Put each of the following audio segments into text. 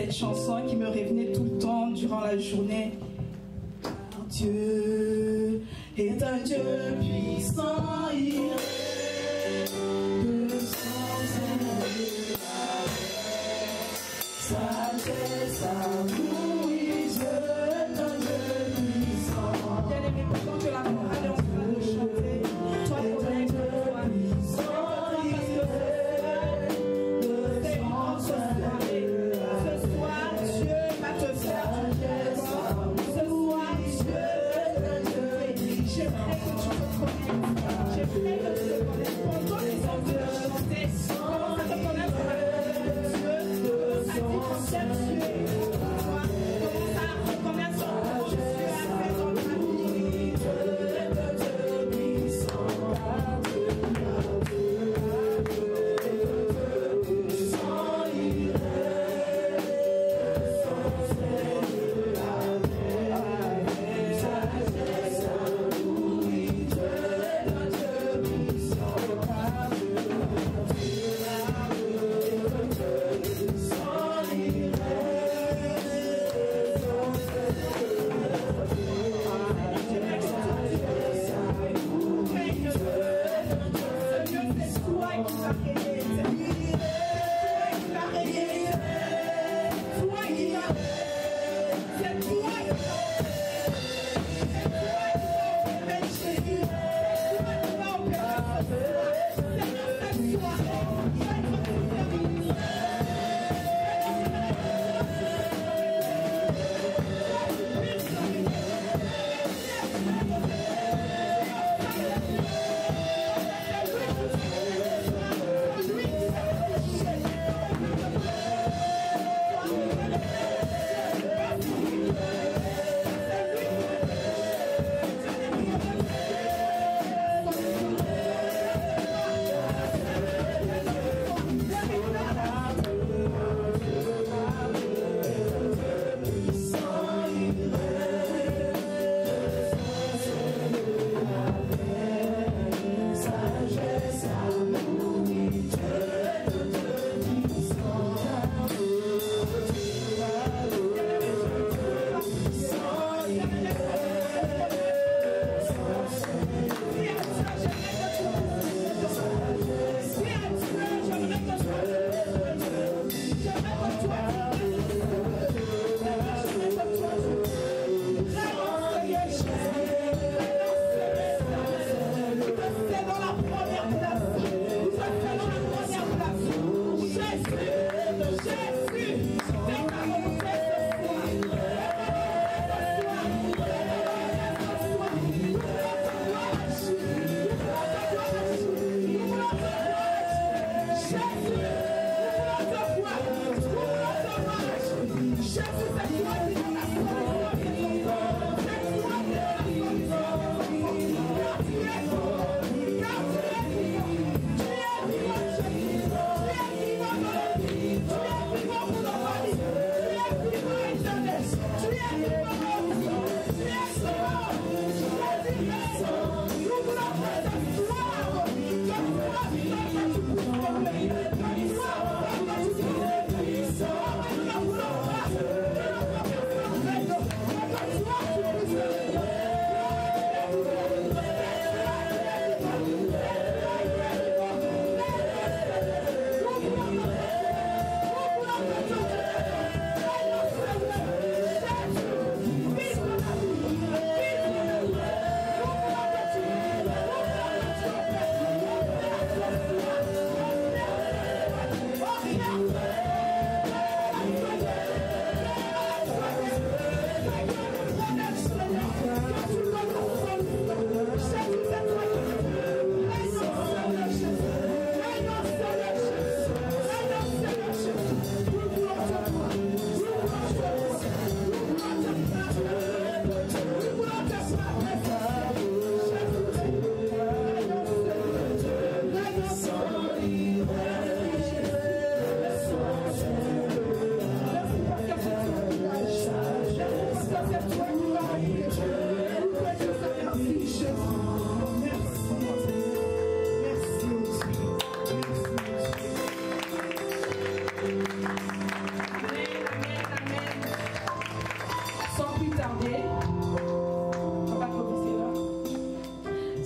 cette chanson qui me revenait tout le temps durant la journée. Car Dieu est un Dieu puissant, il est de sans aimer la paix. Sagesse, amour, Dieu est un Dieu puissant. Bien aimé, pendant que la chorale est en train de chanter, toi connecte-toi. Ce soir, Dieu va te faire du bien. Ce soir, Dieu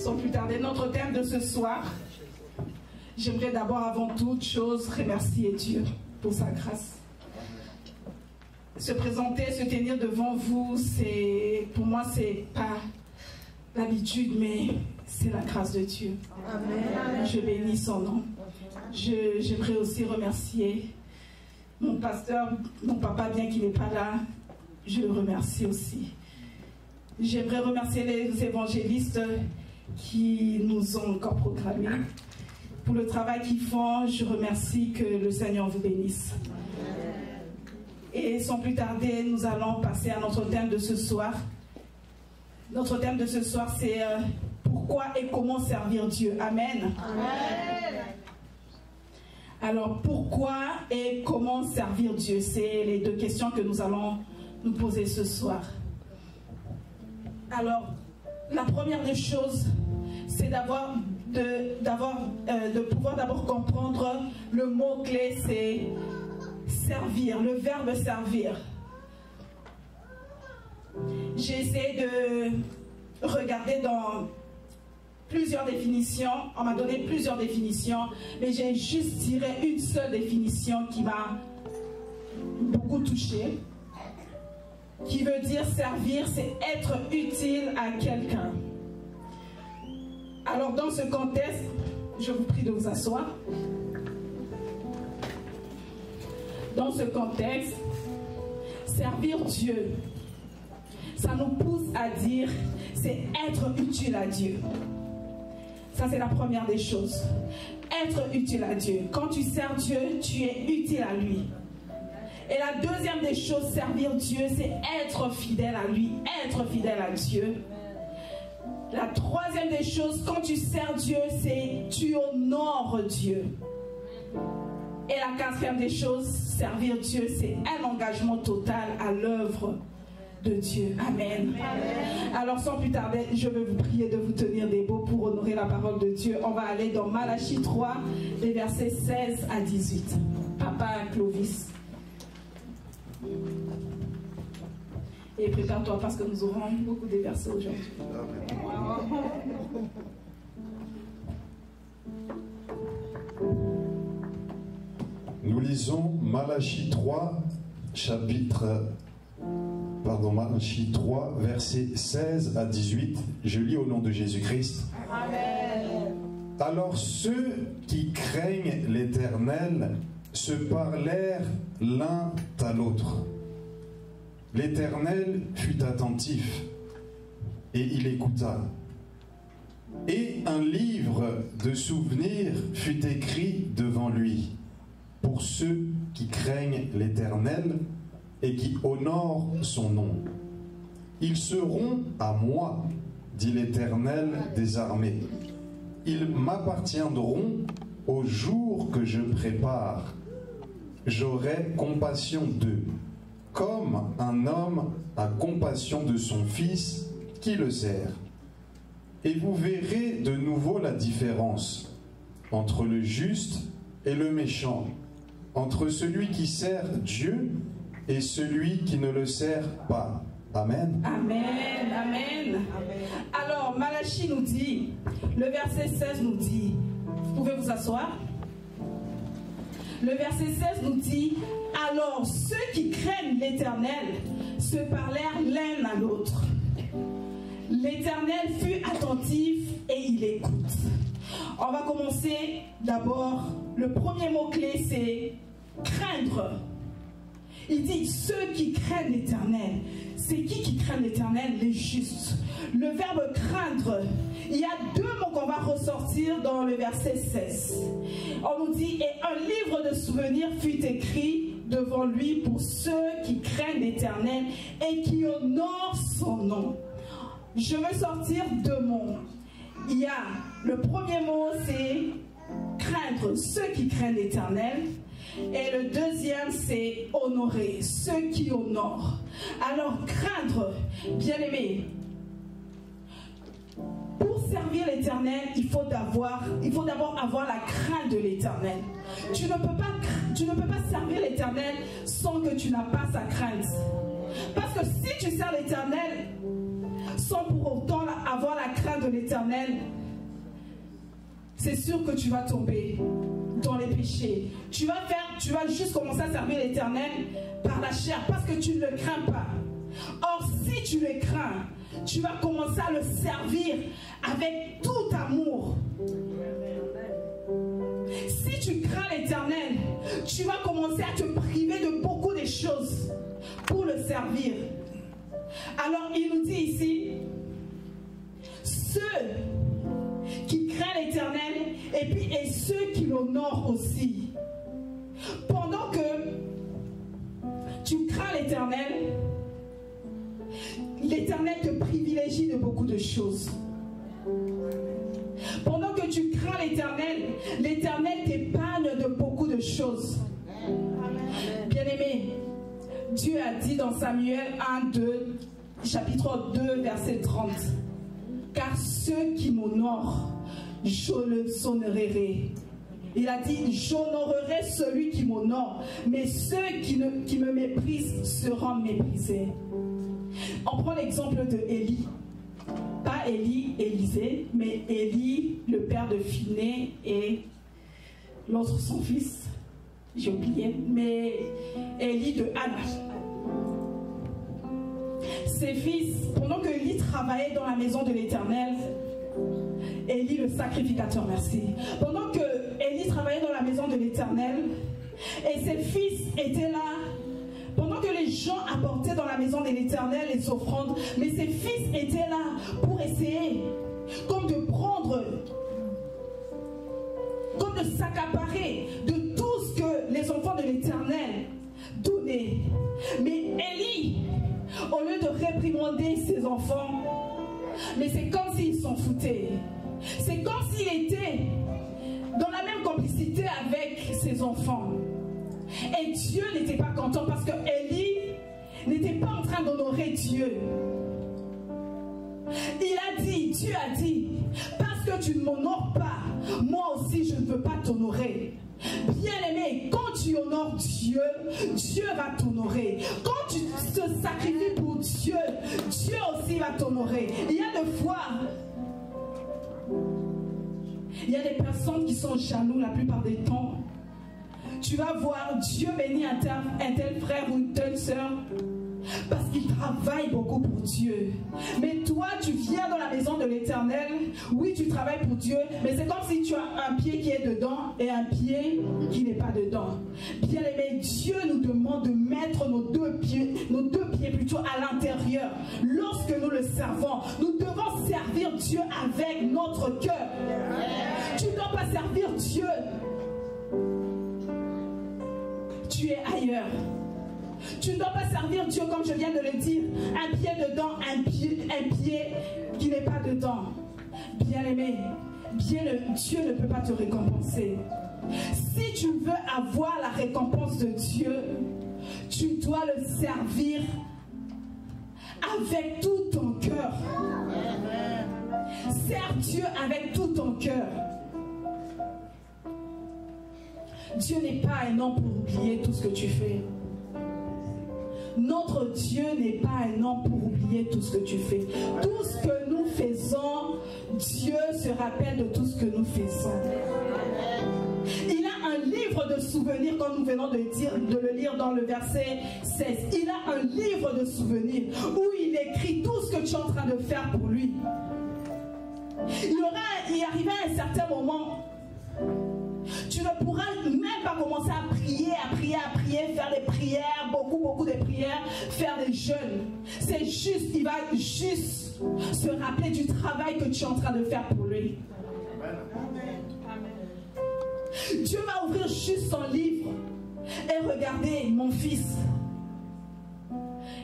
sans plus tarder, notre thème de ce soir, j'aimerais d'abord, avant toute chose, remercier Dieu pour sa grâce. Se présenter, se tenir devant vous, pour moi, c'est pas l'habitude, mais c'est la grâce de Dieu. Amen. Je bénis son nom. J'aimerais aussi remercier mon pasteur, mon papa, bien qu'il n'est pas là, je le remercie aussi. J'aimerais remercier les évangélistes qui nous ont encore programmés. Pour le travail qu'ils font, je remercie, que le Seigneur vous bénisse. Et sans plus tarder, nous allons passer à notre thème de ce soir. Notre thème de ce soir, c'est pourquoi et comment servir Dieu. Amen. Amen. Alors, pourquoi et comment servir Dieu? C'est les deux questions que nous allons nous poser ce soir. Alors, la première des choses, c'est de pouvoir d'abord comprendre le mot-clé, c'est servir, le verbe servir. J'ai essayé de regarder dans plusieurs définitions, on m'a donné plusieurs définitions, mais j'ai juste tiré une seule définition qui m'a beaucoup touchée, qui veut dire servir, c'est être utile à quelqu'un. Alors dans ce contexte, je vous prie de vous asseoir. Dans ce contexte, servir Dieu, ça nous pousse à dire, c'est être utile à Dieu. Ça, c'est la première des choses. Être utile à Dieu. Quand tu sers Dieu, tu es utile à lui. Et la deuxième des choses, servir Dieu, c'est être fidèle à lui, être fidèle à Dieu. La troisième des choses, quand tu sers Dieu, c'est tu honores Dieu. Et la quatrième des choses, servir Dieu, c'est un engagement total à l'œuvre de Dieu. Amen. Amen. Alors sans plus tarder, je vais vous prier de vous tenir debout pour honorer la parole de Dieu. On va aller dans Malachie 3, les versets 16 à 18. Papa Clovis. Et prépare-toi parce que nous aurons beaucoup de versets aujourd'hui. Nous lisons Malachie 3, Malachie 3, versets 16 à 18. Je lis au nom de Jésus-Christ. Amen. Alors ceux qui craignent l'Éternel se parlèrent l'un à l'autre. L'Éternel fut attentif et il écouta. Et un livre de souvenirs fut écrit devant lui pour ceux qui craignent l'Éternel et qui honorent son nom. Ils seront à moi, dit l'Éternel des armées. Ils m'appartiendront au jour que je prépare. J'aurai compassion d'eux, comme un homme a compassion de son fils qui le sert. Et vous verrez de nouveau la différence entre le juste et le méchant, entre celui qui sert Dieu et celui qui ne le sert pas. Amen. Amen. Amen. Alors, Malachie nous dit, le verset 16 nous dit, vous pouvez vous asseoir? Le verset 16 nous dit, alors ceux qui craignent l'Éternel se parlèrent l'un à l'autre. L'Éternel fut attentif et il écoute. On va commencer d'abord, le premier mot-clé c'est craindre. Il dit ceux qui craignent l'Éternel. C'est qui craint l'Éternel? Les justes. Le verbe craindre, il y a deux mots qu'on va ressortir dans le verset 16. On nous dit, et un livre de souvenirs fut écrit devant lui pour ceux qui craignent l'Éternel et qui honorent son nom. Je veux sortir deux mots. Il y a le premier mot, c'est craindre, ceux qui craignent l'Éternel. Et le deuxième, c'est honorer, ceux qui honorent. Alors, craindre, bien-aimé, pour servir l'Éternel, il faut d'abord avoir la crainte de l'Éternel. Tu ne peux pas servir l'Éternel sans que tu n'as pas sa crainte. Parce que si tu sers l'Éternel sans pour autant avoir la crainte crainte de l'Éternel, c'est sûr que tu vas tomber dans les péchés. Tu vas juste commencer à servir l'Éternel par la chair parce que tu ne le crains pas. Or, si tu le crains, tu vas commencer à le servir avec tout amour. Si tu crains l'Éternel, tu vas commencer à te priver de beaucoup de choses pour le servir. Alors, il nous dit ici, ceux qui craignent l'Éternel et ceux qui l'honorent aussi. Pendant que tu crains l'Éternel, l'Éternel te privilégie de beaucoup de choses. Pendant que tu crains l'Éternel, l'Éternel t'épargne de beaucoup de choses. Bien-aimé, Dieu a dit dans Samuel 1-2, chapitre 2, verset 30, « Car ceux qui m'honorent, je les honorerai. » Il a dit, « J'honorerai celui qui m'honore, mais ceux qui me méprisent seront méprisés. » On prend l'exemple de Élie. Pas Élie, Élisée, mais Élie, le père de Phiné, et l'autre son fils, j'ai oublié, mais Élie de Anna. Ses fils, pendant que Élie travaillait dans la maison de l'Éternel, Élie le sacrificateur, merci. Pendant que Élie travaillait dans la maison de l'Éternel, et ses fils étaient là, pendant que les gens apportaient dans la maison de l'Éternel les offrandes, mais ses fils étaient là pour essayer, comme de prendre, comme de s'accaparer de tout ce que les enfants de l'Éternel donnaient. Mais Élie, au lieu de réprimander ses enfants, mais c'est comme s'il s'en foutait. C'est comme s'il était dans la même complicité avec ses enfants. Et Dieu n'était pas content parce que Élie n'était pas en train d'honorer Dieu. Il a dit, Dieu a dit, parce que tu ne m'honores pas, moi aussi je ne veux pas t'honorer. Bien-aimé, quand tu honores Dieu, Dieu va t'honorer. Quand tu te sacrifies pour Dieu, Dieu aussi va t'honorer. Il y a des fois, il y a des personnes qui sont jaloux la plupart des temps. Tu vas voir Dieu bénir un tel frère ou une telle soeur parce qu'il travaille beaucoup pour Dieu. Mais toi, tu viens dans la maison de l'Éternel. Oui, tu travailles pour Dieu, mais c'est comme si tu as un pied qui est dedans et un pied qui n'est pas dedans. Bien aimé, Dieu nous demande de mettre nos deux pieds plutôt à l'intérieur. Lorsque nous le servons, nous devons servir Dieu avec notre cœur. Tu ne dois pas servir Dieu. Tu es ailleurs. Tu ne dois pas servir Dieu comme je viens de le dire. Un pied dedans, un pied qui n'est pas dedans. Bien-aimé, Dieu ne peut pas te récompenser. Si tu veux avoir la récompense de Dieu, tu dois le servir avec tout ton cœur. Sers Dieu avec tout ton cœur. Dieu n'est pas un homme pour oublier tout ce que tu fais. Notre Dieu n'est pas un homme pour oublier tout ce que tu fais. Tout ce que nous faisons, Dieu se rappelle de tout ce que nous faisons. Il a un livre de souvenirs, comme nous venons de le lire dans le verset 16. Il a un livre de souvenirs où il écrit tout ce que tu es en train de faire pour lui. Il arrivera un certain moment, tu ne pourras même pas commencer à prier, faire des prières, beaucoup de prières, faire des jeûnes. C'est juste, il va juste se rappeler du travail que tu es en train de faire pour lui. Dieu va ouvrir juste son livre et regarder, mon fils,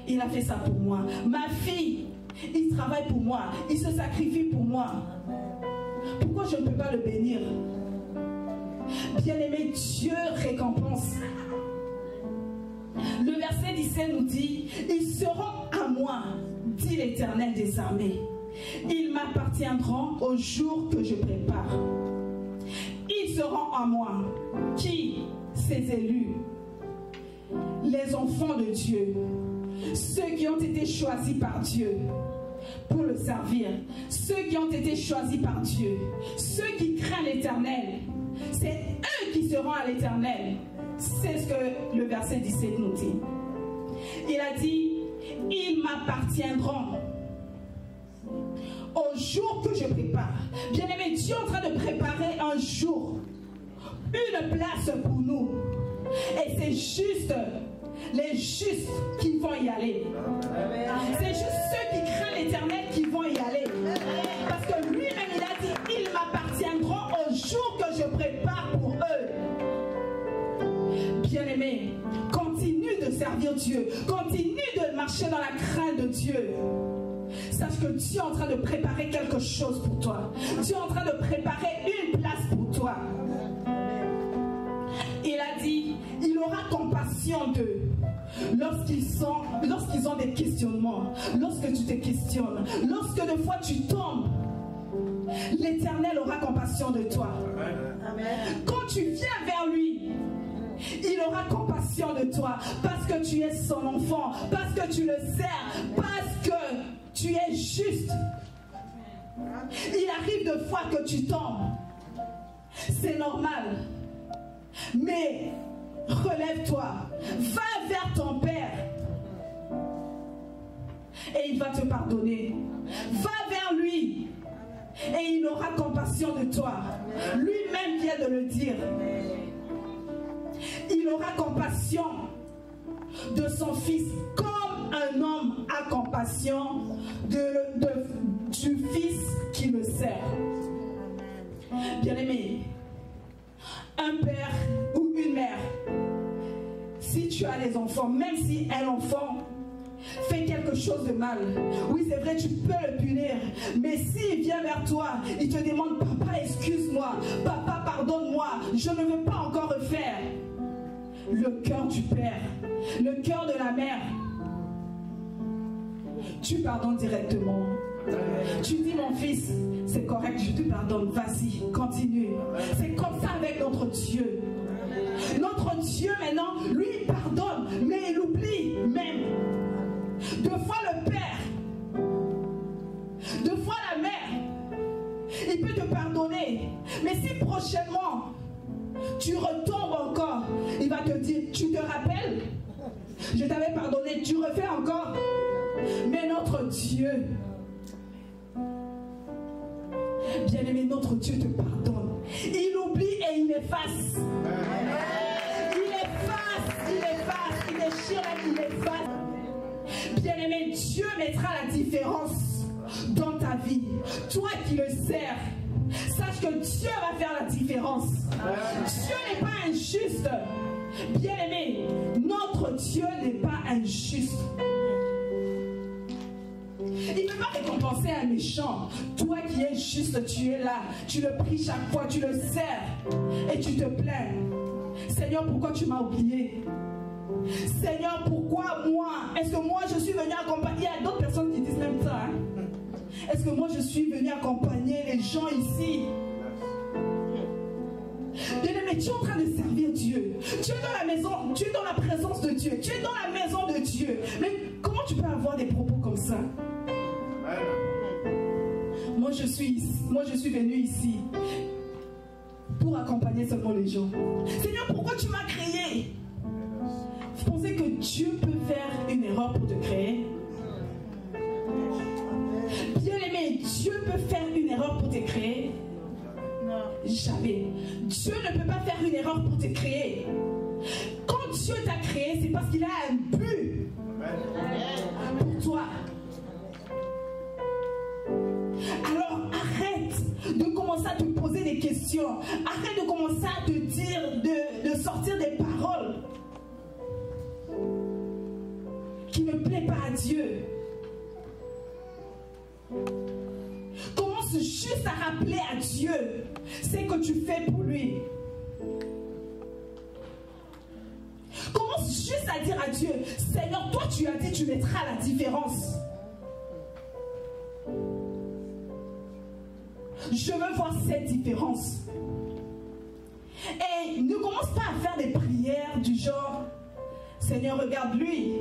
il a fait ça pour moi. Ma fille, il travaille pour moi, il se sacrifie pour moi. Pourquoi je ne peux pas le bénir? Bien-aimé, Dieu récompense. Le verset 17 nous dit, ils seront à moi, dit l'Éternel des armées. Ils m'appartiendront au jour que je prépare. Ils seront à moi. Qui? Ses élus, les enfants de Dieu, ceux qui ont été choisis par Dieu. pour le servir. Ceux qui ont été choisis par Dieu, ceux qui craignent l'Éternel, c'est eux qui seront à l'Éternel. C'est ce que le verset 17 nous dit. Il a dit, ils m'appartiendront au jour que je prépare. Bien-aimé, Dieu est en train de préparer un jour, une place pour nous. Et c'est juste les justes qui vont y aller. C'est juste ceux qui craignent l'Éternel qui vont y aller. Parce que lui-même, il a dit, ils m'appartiendront au jour que je prépare pour eux. Bien-aimé, continue de servir Dieu. Continue de marcher dans la crainte de Dieu. Sache que Dieu est en train de préparer quelque chose pour toi. Dieu est en train de préparer une place pour toi. Il a dit, il aura compassion d'eux lorsqu'ils ont des questionnements, lorsque tu te questionnes, lorsque des fois tu tombes. L'Éternel aura compassion de toi. Amen. Quand tu viens vers lui, il aura compassion de toi parce que tu es son enfant, parce que tu le sers, parce que tu es juste. Il arrive de fois que tu tombes. C'est normal. Mais relève-toi, va vers ton Père et il va te pardonner. Va vers lui et il aura compassion de toi. Lui-même vient de le dire. Il aura compassion de son fils comme un homme a compassion du fils qui le sert. Bien-aimé, un père ou une mère, si tu as des enfants, même si un enfant fait quelque chose de mal, oui c'est vrai, tu peux le punir, mais s'il vient vers toi, il te demande, papa excuse-moi, papa pardonne-moi, je ne veux pas encore refaire. Le cœur du père, le cœur de la mère, tu pardonnes directement. Tu dis, mon fils, c'est correct, je te pardonne, vas-y, continue. C'est comme ça avec notre Dieu. Notre Dieu maintenant, lui, il pardonne, mais il oublie même. Deux fois le père, deux fois la mère, il peut te pardonner. Mais si prochainement, tu retombes encore, il va te dire, tu te rappelles, je t'avais pardonné, tu refais encore. Mais notre Dieu, bien-aimé, notre Dieu te pardonne. Il oublie et il efface. Il efface, il efface, il déchire et il efface. Bien-aimé, Dieu mettra la différence dans ta vie. Toi qui le sers, sache que Dieu va faire la différence. Dieu n'est pas injuste. Bien-aimé, notre Dieu n'est pas injuste. Il ne peut pas récompenser un méchant. Toi qui es juste, tu es là. Tu le pries chaque fois, tu le sers. Et tu te plains. Seigneur, pourquoi tu m'as oublié? Seigneur, pourquoi moi? Est-ce que moi je suis venu accompagner? Il y a d'autres personnes qui disent même ça. Hein? Est-ce que moi je suis venu accompagner les gens ici? Bien-aimé, tu es en train de servir Dieu. Tu es dans la maison, tu es dans la présence de Dieu. Tu es dans la maison de Dieu. Mais comment tu peux avoir des propos comme ça? Moi je suis venu ici pour accompagner seulement les gens. Seigneur, pourquoi tu m'as créé? Vous pensez que Dieu peut faire une erreur pour te créer? Bien-aimé, Dieu peut faire une erreur pour te créer? Non. Jamais. Dieu ne peut pas faire une erreur pour te créer. Quand Dieu t'a créé, c'est parce qu'il a un but pour toi. Alors arrête de commencer à te poser des questions. Arrête de commencer à te dire, de sortir des paroles qui ne plaît pas à Dieu. Commence juste à rappeler à Dieu ce que tu fais pour lui. Commence juste à dire à Dieu, Seigneur, toi tu as dit tu mettras la différence. Je veux voir cette différence. Et ne commence pas à faire des prières du genre, Seigneur, regarde lui.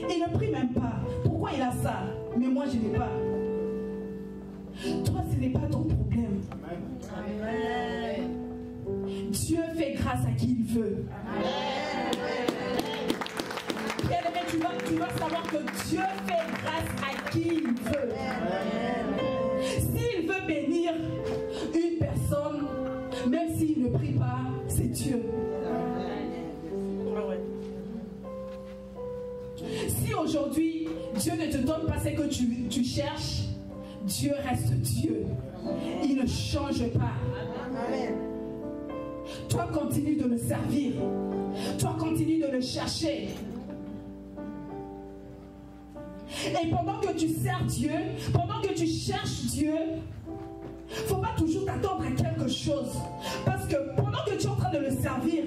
Il ne prie même pas. Pourquoi il a ça? Mais moi je n'ai pas. Toi, ce n'est pas ton problème. Amen. Dieu fait grâce à qui il veut. Bien-aimé, tu dois savoir que Dieu fait grâce à qui il veut. S'il veut bénir une personne, même s'il ne prie pas, c'est Dieu. Si aujourd'hui, Dieu ne te donne pas ce que tu cherches, Dieu reste Dieu. Il ne change pas. Toi, continue de le servir. Toi, continue de le chercher. Et pendant que tu sers Dieu, pendant que tu cherches Dieu, il ne faut pas toujours t'attendre à quelque chose. Parce que pendant que tu es en train de le servir,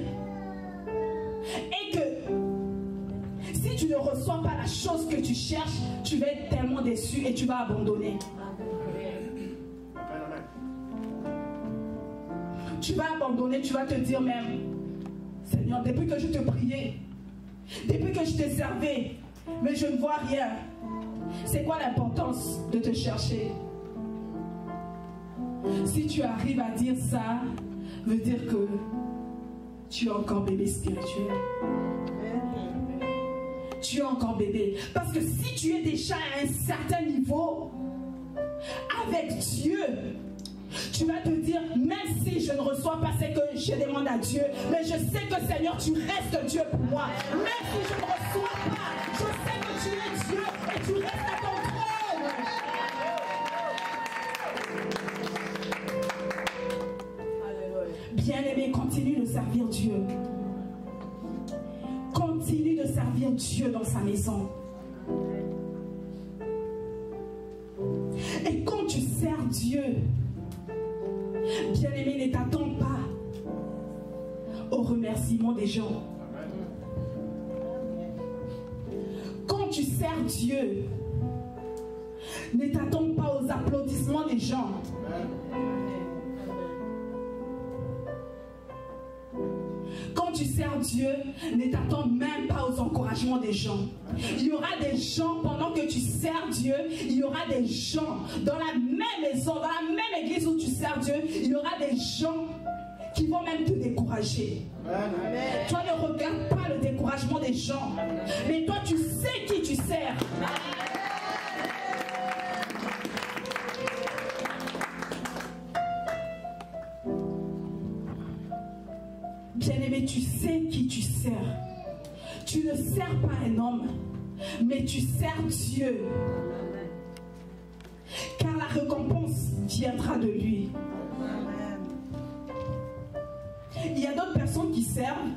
et que si tu ne reçois pas la chose que tu cherches, tu vas être tellement déçu et tu vas abandonner. Tu vas abandonner, tu vas te dire même, Seigneur, depuis que je te priais, depuis que je t'ai servi, mais je ne vois rien. C'est quoi l'importance de te chercher? Si tu arrives à dire ça, veut dire que tu es encore bébé spirituel. Tu es encore bébé. Parce que si tu es déjà à un certain niveau avec Dieu, tu vas te dire, même si je ne reçois pas ce que je demande à Dieu, mais je sais que Seigneur, tu restes Dieu pour moi. Même si je ne reçois pas, je sais que tu es Dieu et tu restes à ton trône. Bien-aimé, continue de servir Dieu. Continue de servir Dieu dans sa maison. Et quand tu sers Dieu, bien-aimé, ne t'attends pas au remerciement des gens. Quand tu sers Dieu, ne t'attends pas aux applaudissements des gens. Quand tu sers Dieu, ne t'attends même pas aux encouragements des gens. Il y aura des gens, pendant que tu sers Dieu, il y aura des gens dans la même maison, dans la même église où tu sers Dieu, il y aura des gens qui vont même te décourager. Amen. Toi, ne regarde pas le découragement des gens, mais toi, tu sais qui tu sers. Bien-aimé, tu sais qui tu sers. Tu ne sers pas un homme, mais tu sers Dieu. Car la récompense viendra de lui. Il y a d'autres personnes qui servent.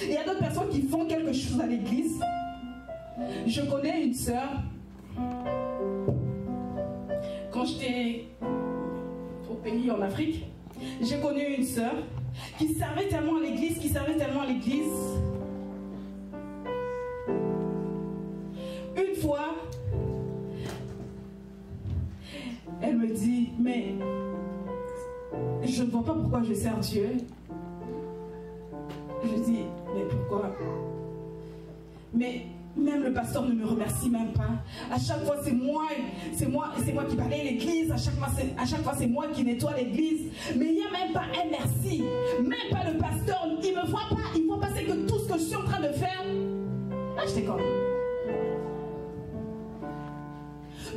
Il y a d'autres personnes qui font quelque chose à l'église. Je connais une sœur. Quand j'étais au pays en Afrique, j'ai connu une sœur qui servait tellement à l'église, Une fois, elle me dit, mais je ne vois pas pourquoi je sers Dieu. Je dis, mais pourquoi? Mais même le pasteur ne me remercie même pas. À chaque fois, c'est moi qui balaye l'église. À chaque fois, c'est moi qui nettoie l'église. Mais il n'y a même pas un merci. Même pas le pasteur. Il ne me voit pas. Il voit passer que tout ce que je suis en train de faire. Là, j'étais comme.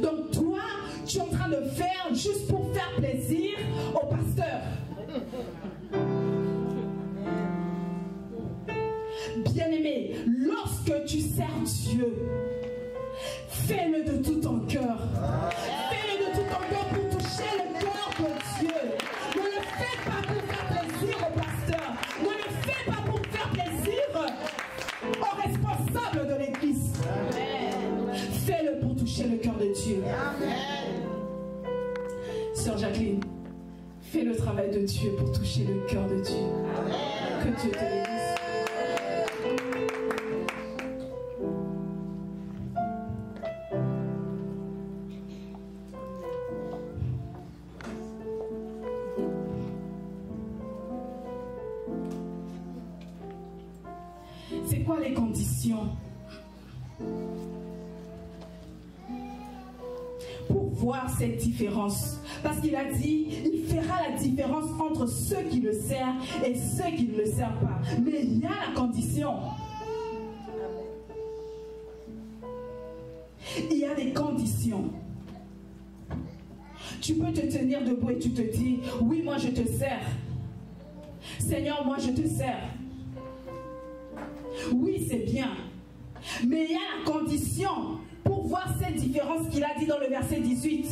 Donc, toi, tu es en train de faire juste pour faire plaisir au pasteur. Bien-aimé, lorsque tu sers Dieu, fais-le de tout ton cœur. Fais-le de tout ton cœur pour toucher le cœur de Dieu. Ne le fais pas pour faire plaisir au pasteur. Ne le fais pas pour faire plaisir aux responsables de l'église. Fais-le pour toucher le cœur de Dieu. Sœur Jacqueline, fais le travail de Dieu pour toucher le cœur de Dieu. Que Dieu te bénisse. C'est quoi les conditions pour voir cette différence. Parce qu'il a dit, il fera la différence entre ceux qui le servent et ceux qui ne le servent pas. Mais il y a la condition. Il y a des conditions. Tu peux te tenir debout et tu te dis, oui, moi je te sers. Seigneur, moi je te sers. Oui, c'est bien. Mais il y a la condition pour voir cette différence qu'il a dit dans le verset 18.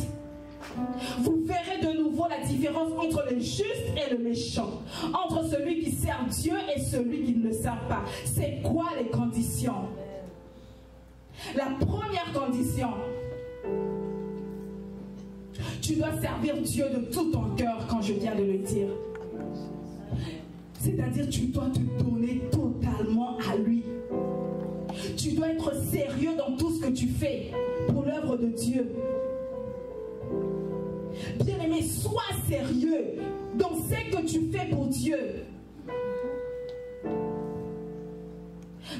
Vous verrez de nouveau la différence entre le juste et le méchant, entre celui qui sert Dieu et celui qui ne le sert pas. C'est quoi les conditions? La première condition, tu dois servir Dieu de tout ton cœur, quand je viens de le dire. C'est-à-dire, tu dois te donner totalement à lui. Tu dois être sérieux dans tout ce que tu fais pour l'œuvre de Dieu. Bien-aimé, sois sérieux dans ce que tu fais pour Dieu.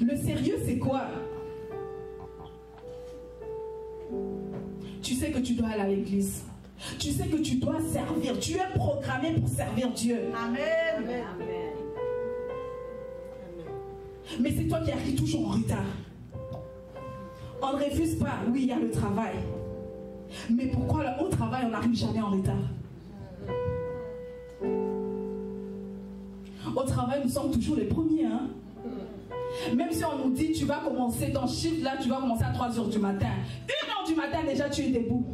Le sérieux, c'est quoi? Tu sais que tu dois aller à l'église. Tu sais que tu dois servir. Tu es programmé pour servir Dieu. Amen. Amen. Mais c'est toi qui arrives toujours en retard. On ne refuse pas. Oui, il y a le travail. Mais pourquoi au travail, on n'arrive jamais en retard? Au travail, nous sommes toujours les premiers. Hein? Même si on nous dit, tu vas commencer ton chiffre, là, tu vas commencer à 3 h du matin. 1 h du matin, déjà, tu es debout.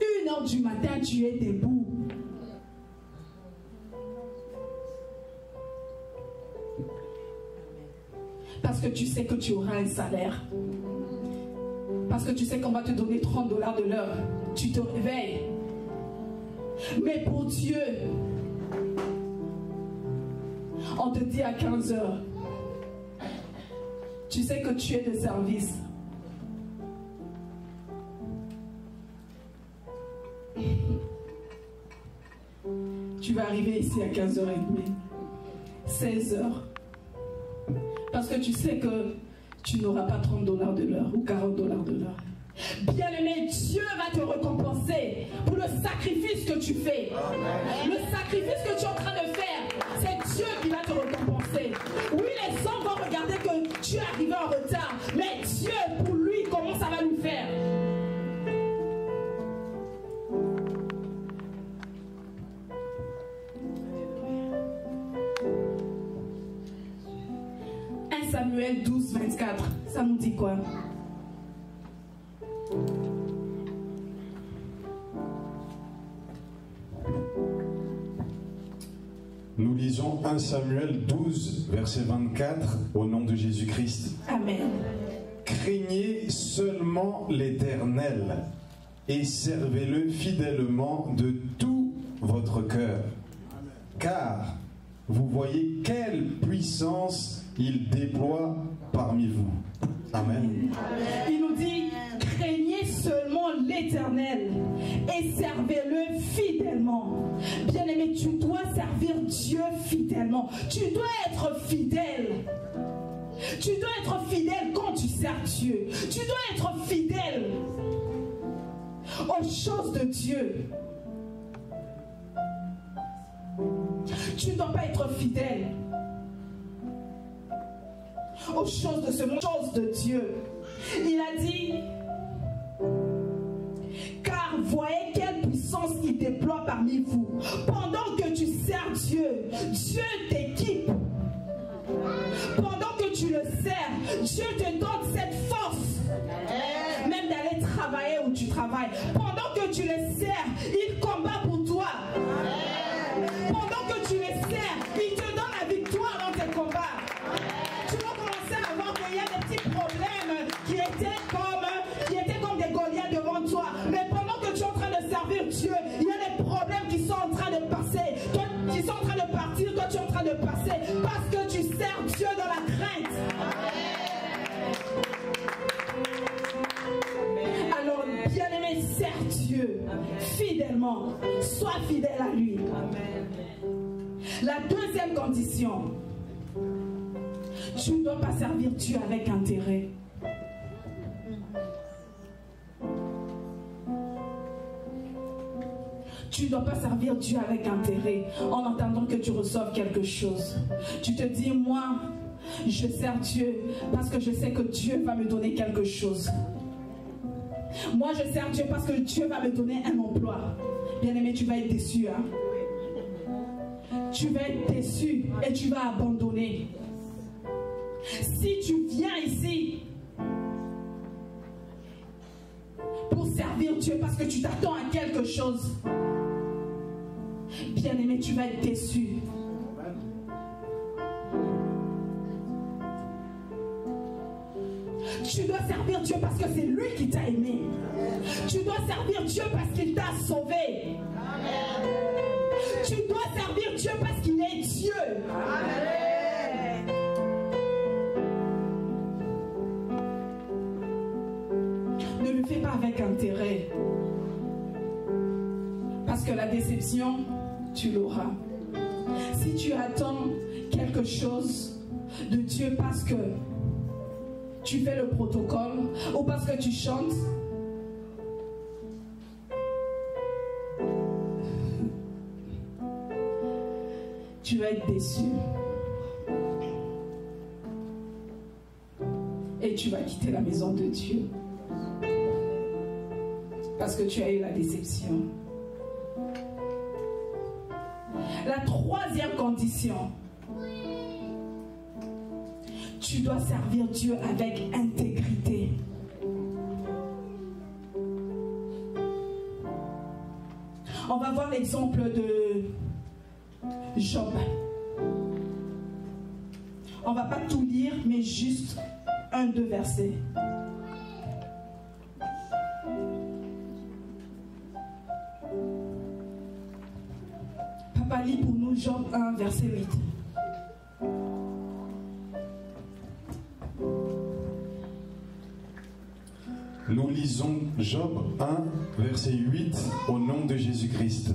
1 h du matin, tu es debout. Parce que tu sais que tu auras un salaire. Parce que tu sais qu'on va te donner 30 $ de l'heure. Tu te réveilles. Mais pour Dieu, on te dit à 15 h. Tu sais que tu es de service. Tu vas arriver ici à 15 h 30, 16 h. Parce que tu sais que tu n'auras pas 30 $ de l'heure ou 40 $ de l'heure. Bien-aimé, Dieu va te récompenser pour le sacrifice que tu fais. Amen. Le sacrifice que tu es en train de faire, c'est Dieu qui va te récompenser. Oui, les gens vont regarder que tu es arrivé en retard, mais Dieu, pour lui, comment ça va lui faire? Samuel 12, 24, ça nous dit quoi? Nous lisons 1 Samuel 12, verset 24, au nom de Jésus-Christ. Amen. Craignez seulement l'Éternel et servez-le fidèlement de tout votre cœur. Car vous voyez quelle puissance il déploie parmi vous. Amen. Il nous dit, craignez seulement l'Éternel et servez-le fidèlement. Bien-aimé, tu dois servir Dieu fidèlement. Tu dois être fidèle. Tu dois être fidèle quand tu sers Dieu. Tu dois être fidèle aux choses de Dieu. Tu ne dois pas être fidèle aux choses de ce monde, choses de Dieu. Il a dit, car voyez quelle puissance il déploie parmi vous. Pendant que tu sers Dieu, Dieu t'équipe. Pendant que tu le sers, Dieu te donne cette force, même d'aller travailler où tu travailles. Pendant que tu le sers, il combat pour toi. Pendant que tu le sers, il te donne la victoire dans tes combats. Tu vas commencer à voir qu'il y a des petits problèmes qui étaient comme des Goliaths devant toi. Mais pendant que tu es en train de servir Dieu, il y a des problèmes qui sont en train de passer. Toi, qui sont en train de partir, toi tu es en train de passer. Parce que tu sers Dieu dans la crainte. Alors, bien-aimé, sers Dieu fidèlement. Sois fidèle à lui. La deuxième condition, tu ne dois pas servir Dieu avec intérêt. Tu ne dois pas servir Dieu avec intérêt en attendant que tu reçoives quelque chose. Tu te dis, moi, je sers Dieu parce que je sais que Dieu va me donner quelque chose. Moi, je sers Dieu parce que Dieu va me donner un emploi. Bien-aimé, tu vas être déçu. Hein? Tu vas être déçu et tu vas abandonner. Si tu viens ici pour servir Dieu parce que tu t'attends à quelque chose, bien-aimé, tu vas être déçu. Tu dois servir Dieu parce que c'est lui qui t'a aimé. Tu dois servir Dieu parce qu'il t'a sauvé. Tu dois servir Dieu parce qu'il est Dieu. Ne le fais pas avec intérêt. Parce que la déception, tu l'auras. Si tu attends quelque chose de Dieu parce que tu fais le protocole ou parce que tu chantes, tu vas être déçu. Et tu vas quitter la maison de Dieu. Parce que tu as eu la déception. La troisième condition, tu dois servir Dieu avec intégrité. On va voir l'exemple de Job. On ne va pas tout lire, mais juste 1-2 versets. Papa, lis pour nous Job 1, verset 8. Nous lisons Job 1, verset 8, au nom de Jésus-Christ.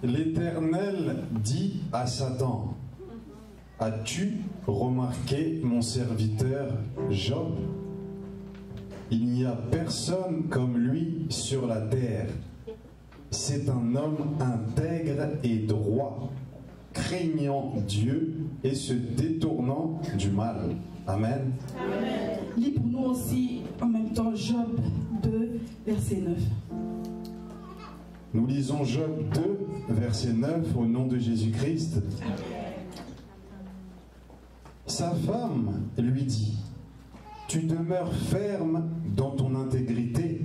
L'Éternel dit à Satan, « As-tu remarqué mon serviteur Job? Il n'y a personne comme lui sur la terre. C'est un homme intègre et droit, craignant Dieu et se détournant du mal. » Amen. Amen. Lis pour nous aussi en même temps Job 2, verset 9. Nous lisons Job 2, verset 9, au nom de Jésus-Christ. Sa femme lui dit, « Tu demeures ferme dans ton intégrité.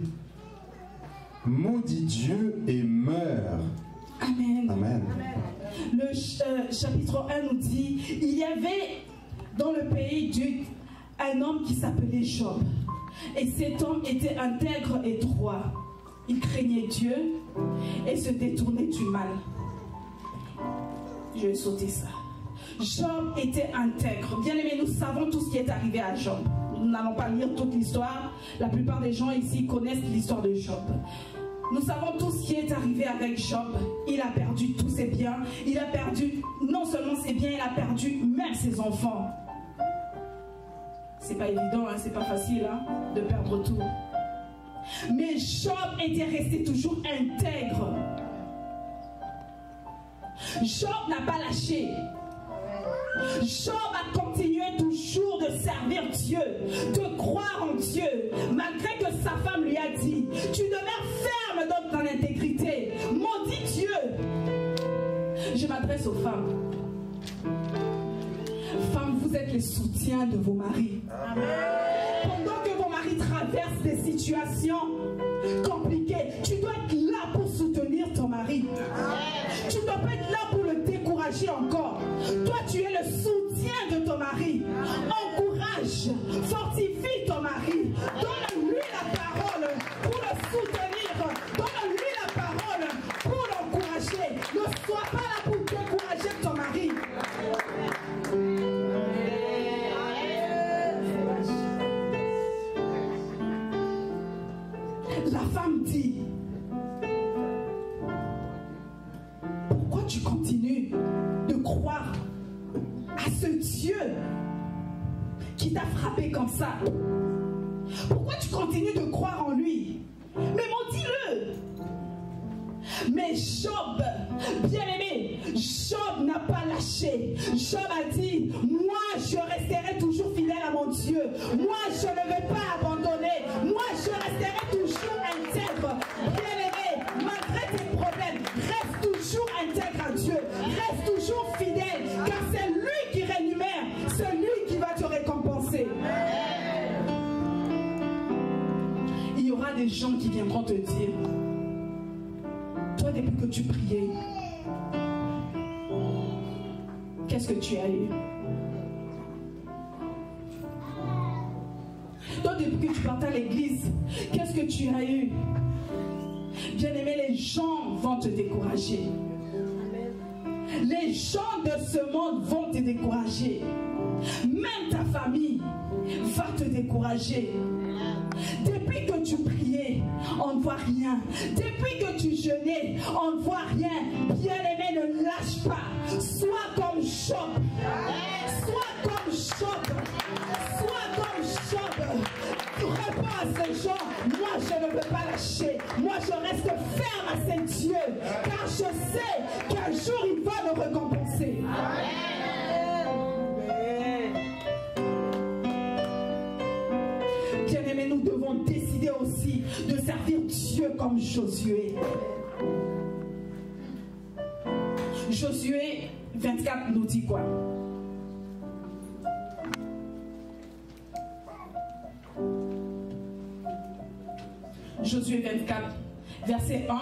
Maudis Dieu et meurs. » Amen. Amen. Le chapitre 1 nous dit, il y avait dans le pays un homme qui s'appelait Job. Et cet homme était intègre et droit. Il craignait Dieu et se détournait du mal. Je vais sauter ça. Job était intègre. Bien aimé, nous savons tout ce qui est arrivé à Job. Nous n'allons pas lire toute l'histoire. La plupart des gens ici connaissent l'histoire de Job. Nous savons tout ce qui est arrivé avec Job. Il a perdu tous ses biens. Il a perdu non seulement ses biens, il a perdu même ses enfants. C'est pas évident, hein, c'est pas facile hein, de perdre tout. Mais Job était resté toujours intègre. Job n'a pas lâché. Job a continué toujours de servir Dieu, de croire en Dieu, malgré que sa femme lui a dit, tu demeures ferme dans ton intégrité, maudis Dieu. Je m'adresse aux femmes. Femmes, vous êtes les soutiens de vos maris. Amen. Pendant que vos maris traversent des situations compliquées, tu dois être là pour soutenir ton mari. Amen. Tu ne dois pas être là pour le décourager encore. Toi, tu es le soutien de ton mari. Encourage, fortifie ton mari. Donne-lui la parole pour le soutenir. Donne-lui la parole pour l'encourager. Ne sois pas là pour décourager ton mari. La femme dit, pourquoi tu continues de croire à ce Dieu qui t'a frappé comme ça? Pourquoi tu continues de croire en lui? Mais maudis-le! Mais Job, bien aimé, Job n'a pas lâché. Job a dit, moi je resterai toujours fidèle à mon Dieu. Moi je ne vais pas abandonner. Moi je resterai toujours intègre. Bien aimé, malgré tes problèmes, reste toujours intègre à Dieu. Reste toujours fidèle, car c'est lui qui rémunère, c'est lui qui va te récompenser. Il y aura des gens qui viendront te dire, toi depuis que tu priais, qu'est-ce que tu as eu? Toi depuis que tu partais à l'église, qu'est-ce que tu as eu? Bien aimé, les gens vont te décourager. Les gens de ce monde vont te décourager. Même ta famille va te décourager. Depuis que tu priais, on ne voit rien. Depuis que tu jeûnais, on ne voit rien. Bien-aimé, ne lâche pas. Sois comme Job. Sois comme Job. Sois comme Job. Réponds à ces gens. Moi, je ne veux pas lâcher. Moi, je reste ferme à ces dieux. Car je sais qu'un jour, il va me récompenser. Bien-aimés, nous devons décider aussi de servir Dieu comme Josué. Josué 24 nous dit quoi? Josué 24, verset 1,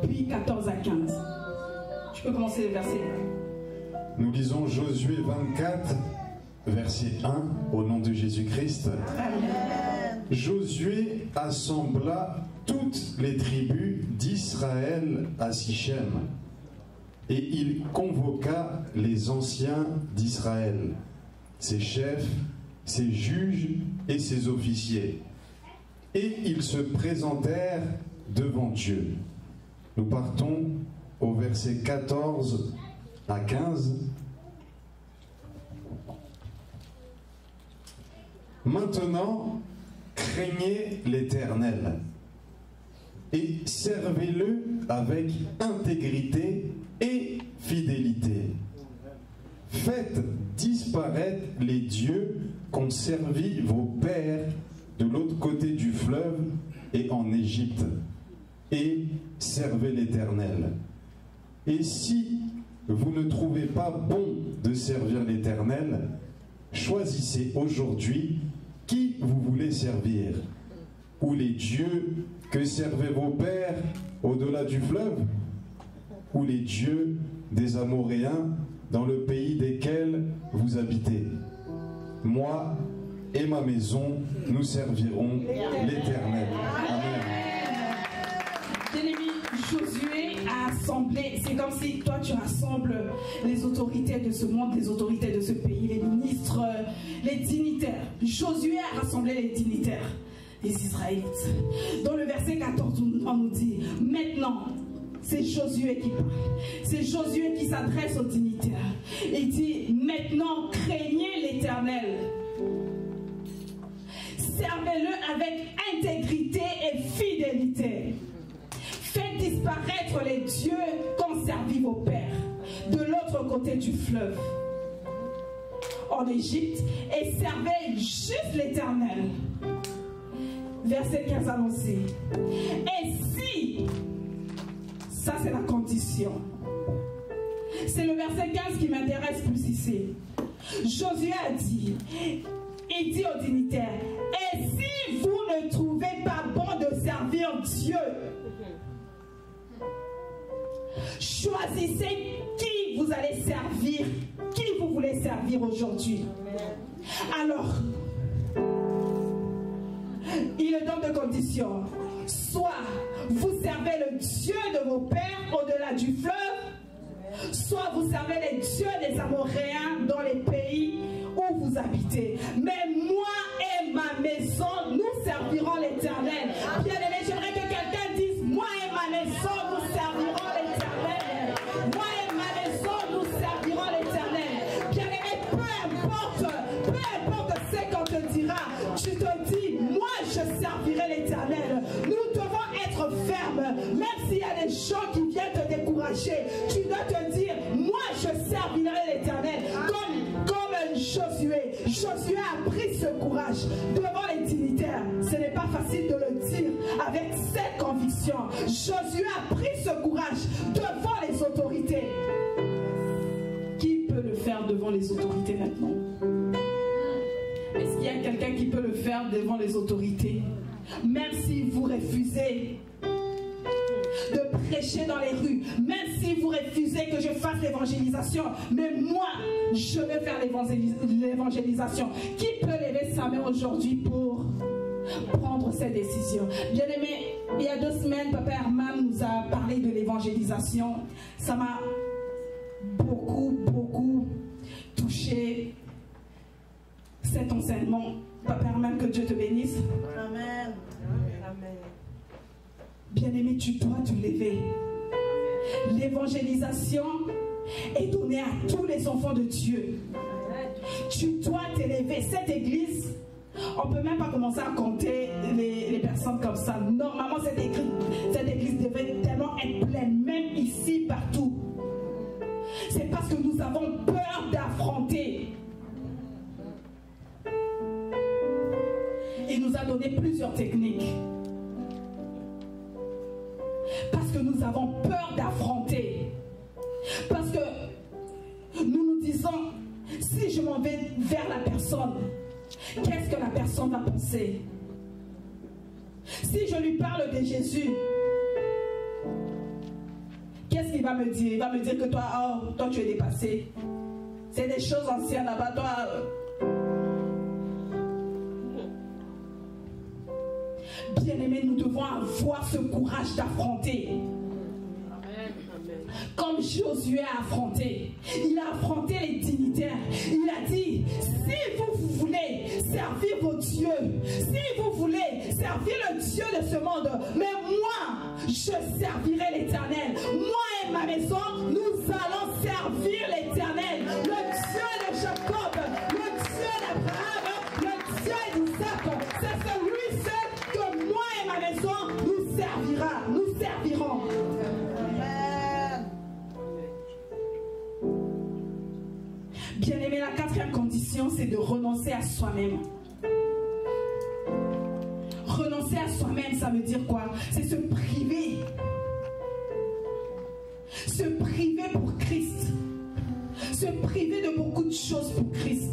puis 14 à 15. Je peux commencer le verset. Nous lisons Josué 24, verset 1, au nom de Jésus-Christ. Josué assembla toutes les tribus d'Israël à Sichem, et il convoqua les anciens d'Israël, ses chefs, ses juges et ses officiers. Et ils se présentèrent devant Dieu. Nous partons au verset 14 à 15. Maintenant, craignez l'Éternel et servez-le avec intégrité et fidélité. Faites disparaître les dieux qu'ont servi vos pères de l'autre côté du fleuve et en Égypte, et servez l'Éternel. Et si vous ne trouvez pas bon de servir l'Éternel, choisissez aujourd'hui qui vous voulez servir, ou les dieux que servaient vos pères au-delà du fleuve, ou les dieux des Amoréens dans le pays desquels vous habitez. Moi et ma maison, nous servirons l'Éternel. Amen. Bien-aimé, Josué a assemblé, c'est comme si toi tu rassembles les autorités de ce monde, les autorités de ce pays, les ministres, les dignitaires. Josué a rassemblé les dignitaires des Israélites. Dans le verset 14, on nous dit, maintenant, c'est Josué qui parle. C'est Josué qui s'adresse aux dignitaires. Il dit, maintenant, craignez l'Éternel. Servez-le avec intégrité et fidélité. Faites disparaître les dieux qu'ont servi vos pères de l'autre côté du fleuve, en Égypte, et servez juste l'Éternel. Verset 15 annoncé. Et si, ça c'est la condition. C'est le verset 15 qui m'intéresse plus ici. Josué a dit, il dit aux dignitaires, et si vous ne trouvez pas bon de servir Dieu, choisissez qui vous allez servir, qui vous voulez servir aujourd'hui. Alors, il est dans deux conditions. Soit vous servez le Dieu de vos pères au-delà du fleuve, soit vous servez les dieux des Amoréens dans les pays où vous habitez. Mais moi et ma maison, nous servirons l'Éternel. Bien-aimé, j'aimerais que quelqu'un dise, moi et ma maison, nous servirons l'Éternel. Moi et ma maison, nous servirons l'Éternel. Bien-aimé, peu importe ce qu'on te dira, tu te dis, moi je servirai l'Éternel. Nous devons être fermes, même s'il y a gens qui viennent te décourager, tu dois te dire, moi je servirai l'Éternel. Comme Josué. Josué a pris ce courage devant les dignitaires. Ce n'est pas facile de le dire avec cette conviction. Josué a pris ce courage devant les autorités. Qui peut le faire devant les autorités maintenant? Est-ce qu'il y a quelqu'un qui peut le faire devant les autorités? Même si vous refusez de prêcher dans les rues, même si vous refusez que je fasse l'évangélisation, mais moi, je vais faire l'évangélisation. Qui peut lever sa main aujourd'hui pour prendre cette décision? Bien aimé, il y a 2 semaines, Papa Herman nous a parlé de l'évangélisation. Ça m'a beaucoup touché, cet enseignement. Papa Herman, que Dieu te bénisse. Amen. Amen. Bien-aimé, tu dois te lever. L'évangélisation est donnée à tous les enfants de Dieu. Tu dois t'élever. Cette église, on ne peut même pas commencer à compter les personnes comme ça. Normalement, cette église devait tellement être pleine, même ici, partout. C'est parce que nous avons peur d'affronter. Il nous a donné plusieurs techniques. Parce que nous avons peur d'affronter. Parce que nous disons, si je m'en vais vers la personne, qu'est-ce que la personne va penser? Si je lui parle de Jésus, qu'est-ce qu'il va me dire? Il va me dire que toi, oh, toi tu es dépassé. C'est des choses anciennes là-bas, toi. Bien-aimés, nous devons avoir ce courage d'affronter. Comme Josué a affronté. Il a affronté les dignitaires. Il a dit, si vous voulez servir vos dieux, si vous voulez servir le Dieu de ce monde, mais moi, je servirai l'Éternel. Moi et ma maison, nous allons servir l'Éternel. Le Dieu de Jacob, le Dieu d'Abraham, le Dieu d'Isaac. C'est celui seul que moi et ma maison nous servirons. Bien-aimé, la 4e condition, c'est de renoncer à soi-même. Renoncer à soi-même, ça veut dire quoi? C'est se priver. Se priver pour Christ. Se priver de beaucoup de choses pour Christ.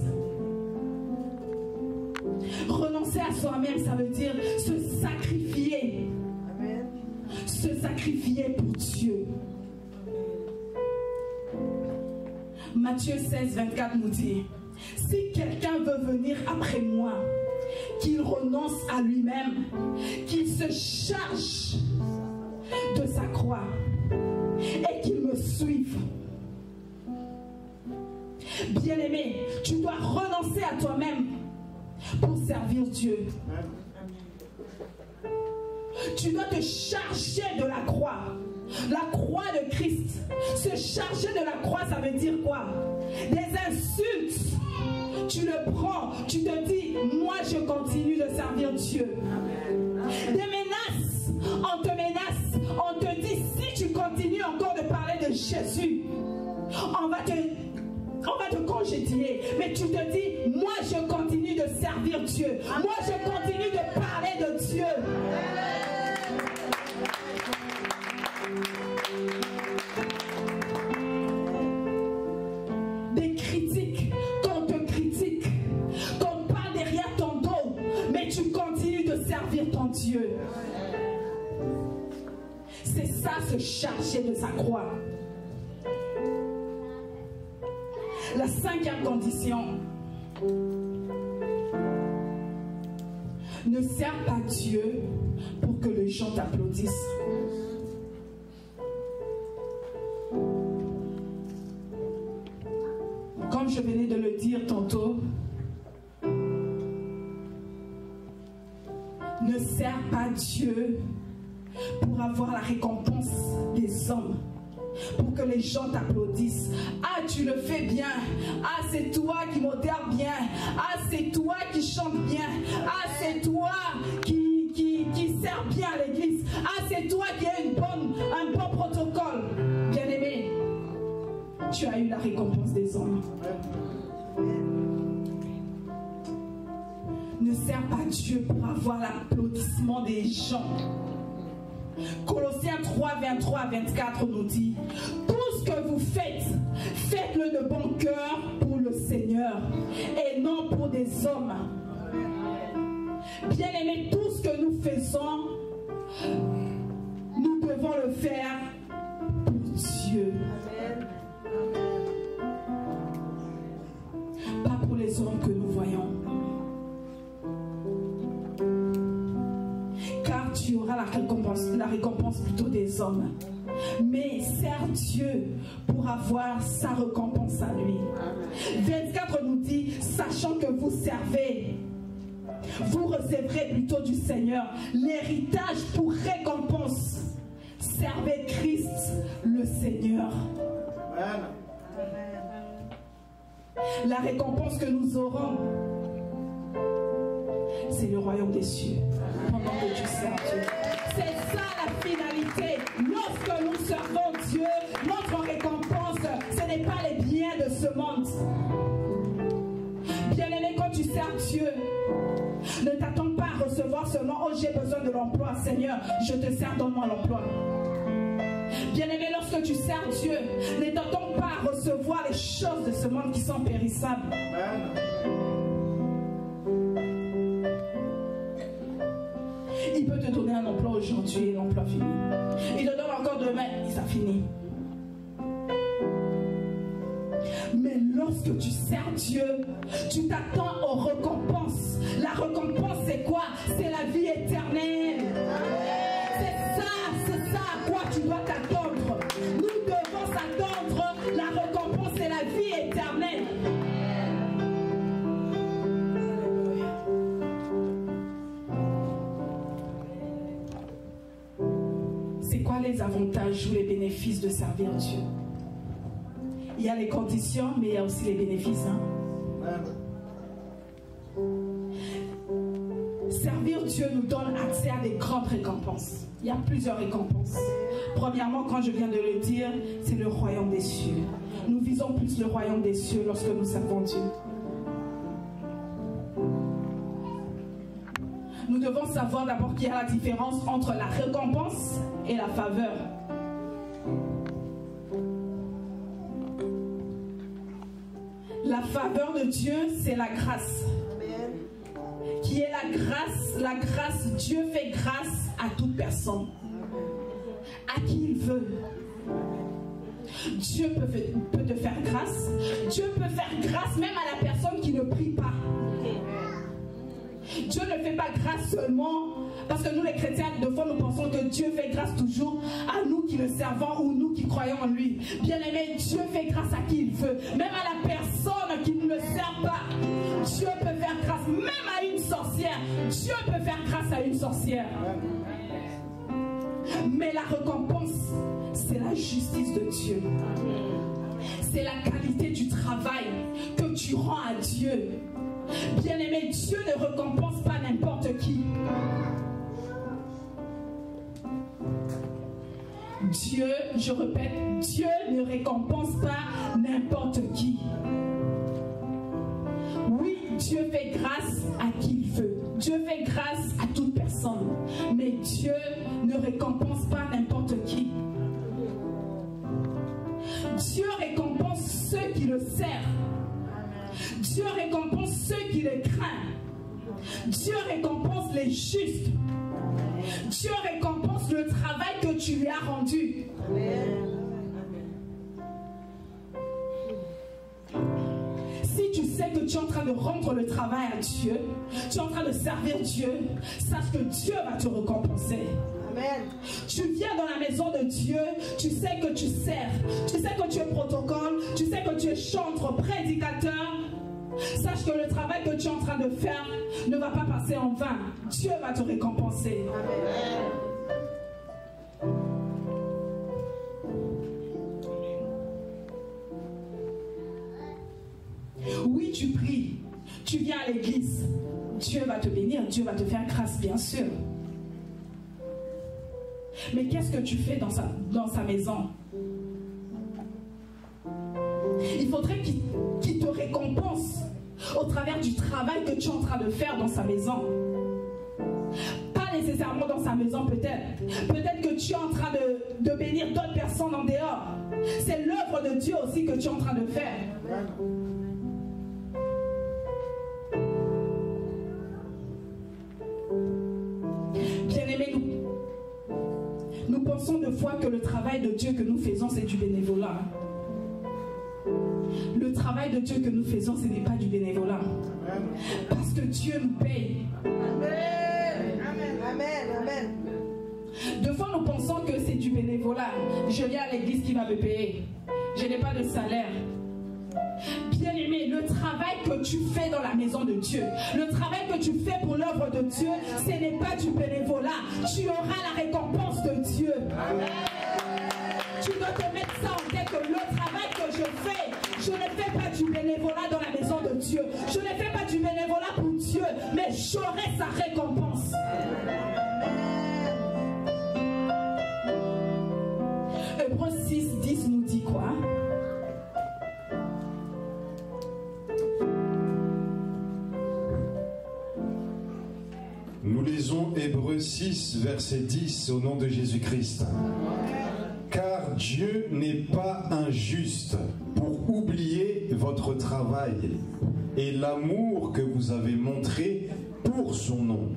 Renoncer à soi-même, ça veut dire se sacrifier. Amen. Se sacrifier pour Dieu. Matthieu 16, 24 nous dit, si quelqu'un veut venir après moi, qu'il renonce à lui-même, qu'il se charge de sa croix et qu'il me suive. Bien-aimé, tu dois renoncer à toi-même pour servir Dieu. Tu dois te charger de la croix. La croix de Christ. Se charger de la croix, ça veut dire quoi? Des insultes. Tu le prends, tu te dis, moi je continue de servir Dieu. Des menaces, on te menace, on te dit, si tu continues encore de parler de Jésus, on va te congédier. Mais tu te dis, moi je continue de servir Dieu. Moi je continue de parler de Dieu. Des critiques, qu'on te critique, qu'on parle derrière ton dos, mais tu continues de servir ton Dieu. C'est ça, se charger de sa croix. La 5e condition, ne sers pas Dieu pour que les gens t'applaudissent. Comme je venais de le dire tantôt, ne sers pas Dieu pour avoir la récompense des hommes, pour que les gens t'applaudissent. Ah, tu le fais bien. Ah, c'est toi qui modère bien. Ah, c'est toi qui chante bien. Ah, c'est toi qui sert bien à l'église. Ah, c'est toi qui as un bon protocole tu as eu la récompense des hommes. Ne sers pas Dieu pour avoir l'applaudissement des gens. Colossiens 3, 23 à 24 nous dit: tout ce que vous faites, faites-le de bon cœur pour le Seigneur et non pour des hommes. Bien-aimés, tout ce que nous faisons, nous devons le faire pour Dieu. Pas pour les hommes que nous voyons. Car tu auras la récompense plutôt des hommes. Mais sers Dieu pour avoir sa récompense à lui. 24 nous dit: sachant que vous servez, vous recevrez plutôt du Seigneur l'héritage pour récompense. Servez Christ le Seigneur. La récompense que nous aurons, c'est le royaume des cieux. Pendant que tu sers Dieu, c'est ça la finalité. Lorsque nous servons Dieu, notre récompense, ce n'est pas les biens de ce monde. Bien-aimé, quand tu sers Dieu, ne t'attends pas à recevoir seulement: oh, j'ai besoin de l'emploi, Seigneur, je te sers, donne-moi l'emploi. Bien-aimé, lorsque tu sers Dieu, ne t'attends pas à recevoir les choses de ce monde qui sont périssables. Il peut te donner un emploi aujourd'hui et l'emploi fini. Il te donne encore demain et ça finit. Mais lorsque tu sers Dieu, tu t'attends aux récompenses. La récompense, c'est quoi? C'est la vie éternelle. C'est ça à quoi tu dois t'attendre. Nous devons s'attendre. La récompense, c'est la vie éternelle. C'est quoi les avantages ou les bénéfices de servir Dieu? Il y a les conditions, mais il y a aussi les bénéfices. Servir Dieu nous donne accès à des grandes récompenses. Il y a plusieurs récompenses. Premièrement, quand je viens de le dire, c'est le royaume des cieux. Nous visons plus le royaume des cieux lorsque nous servons Dieu. Nous devons savoir d'abord qu'il y a la différence entre la récompense et la faveur. La faveur de Dieu, c'est la grâce. Qui est la grâce? La grâce, Dieu fait grâce à toute personne. À qui il veut. Dieu peut te faire grâce. Dieu peut faire grâce même à la personne qui ne prie pas. Dieu ne fait pas grâce seulement parce que nous les chrétiens, de fois nous pensons que Dieu fait grâce toujours à nous qui le servons ou nous qui croyons en lui. Bien aimé, Dieu fait grâce à qui il veut. Même à la personne qui ne le sert pas, Dieu peut faire grâce. Même à une sorcière, Dieu peut faire grâce à une sorcière. Mais la récompense, c'est la justice de Dieu. C'est la qualité du travail que tu rends à Dieu. Bien-aimé, Dieu ne récompense pas n'importe qui. Dieu, je répète, Dieu ne récompense pas n'importe qui. Oui, Dieu fait grâce à qui il veut. Dieu fait grâce à toute personne. Mais Dieu ne récompense pas n'importe qui. Dieu récompense ceux qui le servent. Dieu récompense ceux qui le craignent. Dieu récompense les justes. Dieu récompense le travail que tu lui as rendu. Si tu sais que tu es en train de rendre le travail à Dieu, tu es en train de servir Dieu, sache que Dieu va te récompenser. Amen. Tu viens dans la maison de Dieu, tu sais que tu sers, tu sais que tu es protocole, tu sais que tu es chantre, prédicateur. Sache que le travail que tu es en train de faire ne va pas passer en vain. Dieu va te récompenser. Amen. Oui, tu pries, tu viens à l'église. Dieu va te bénir, Dieu va te faire grâce, bien sûr. Mais qu'est-ce que tu fais dans sa maison? il faudrait qu'il te récompense au travers du travail que tu es en train de faire dans sa maison. Pas nécessairement dans sa maison peut-être. Peut-être que tu es en train de bénir d'autres personnes en dehors. C'est l'œuvre de Dieu aussi que tu es en train de faire. Bien-aimés, nous pensons de fois que le travail de Dieu que nous faisons, c'est du bénévolat. Le travail de Dieu que nous faisons, ce n'est pas du bénévolat. Parce que Dieu nous paye. Amen. Amen. Amen. De fois, nous pensons que c'est du bénévolat. Je viens à l'église qui va me payer. Je n'ai pas de salaire. Bien-aimé, le travail que tu fais dans la maison de Dieu, le travail que tu fais pour l'œuvre de Dieu, ce n'est pas du bénévolat. Tu auras la récompense de Dieu. Tu dois te mettre ça en tête que le travail que je fais, je ne fais pas du bénévolat dans la maison de Dieu. Je ne fais pas du bénévolat pour Dieu, mais j'aurai sa récompense. Hébreux 6, 10 nous dit quoi? Nous lisons Hébreux 6, verset 10 au nom de Jésus-Christ. Car Dieu n'est pas injuste pour oublier votre travail et l'amour que vous avez montré pour son nom,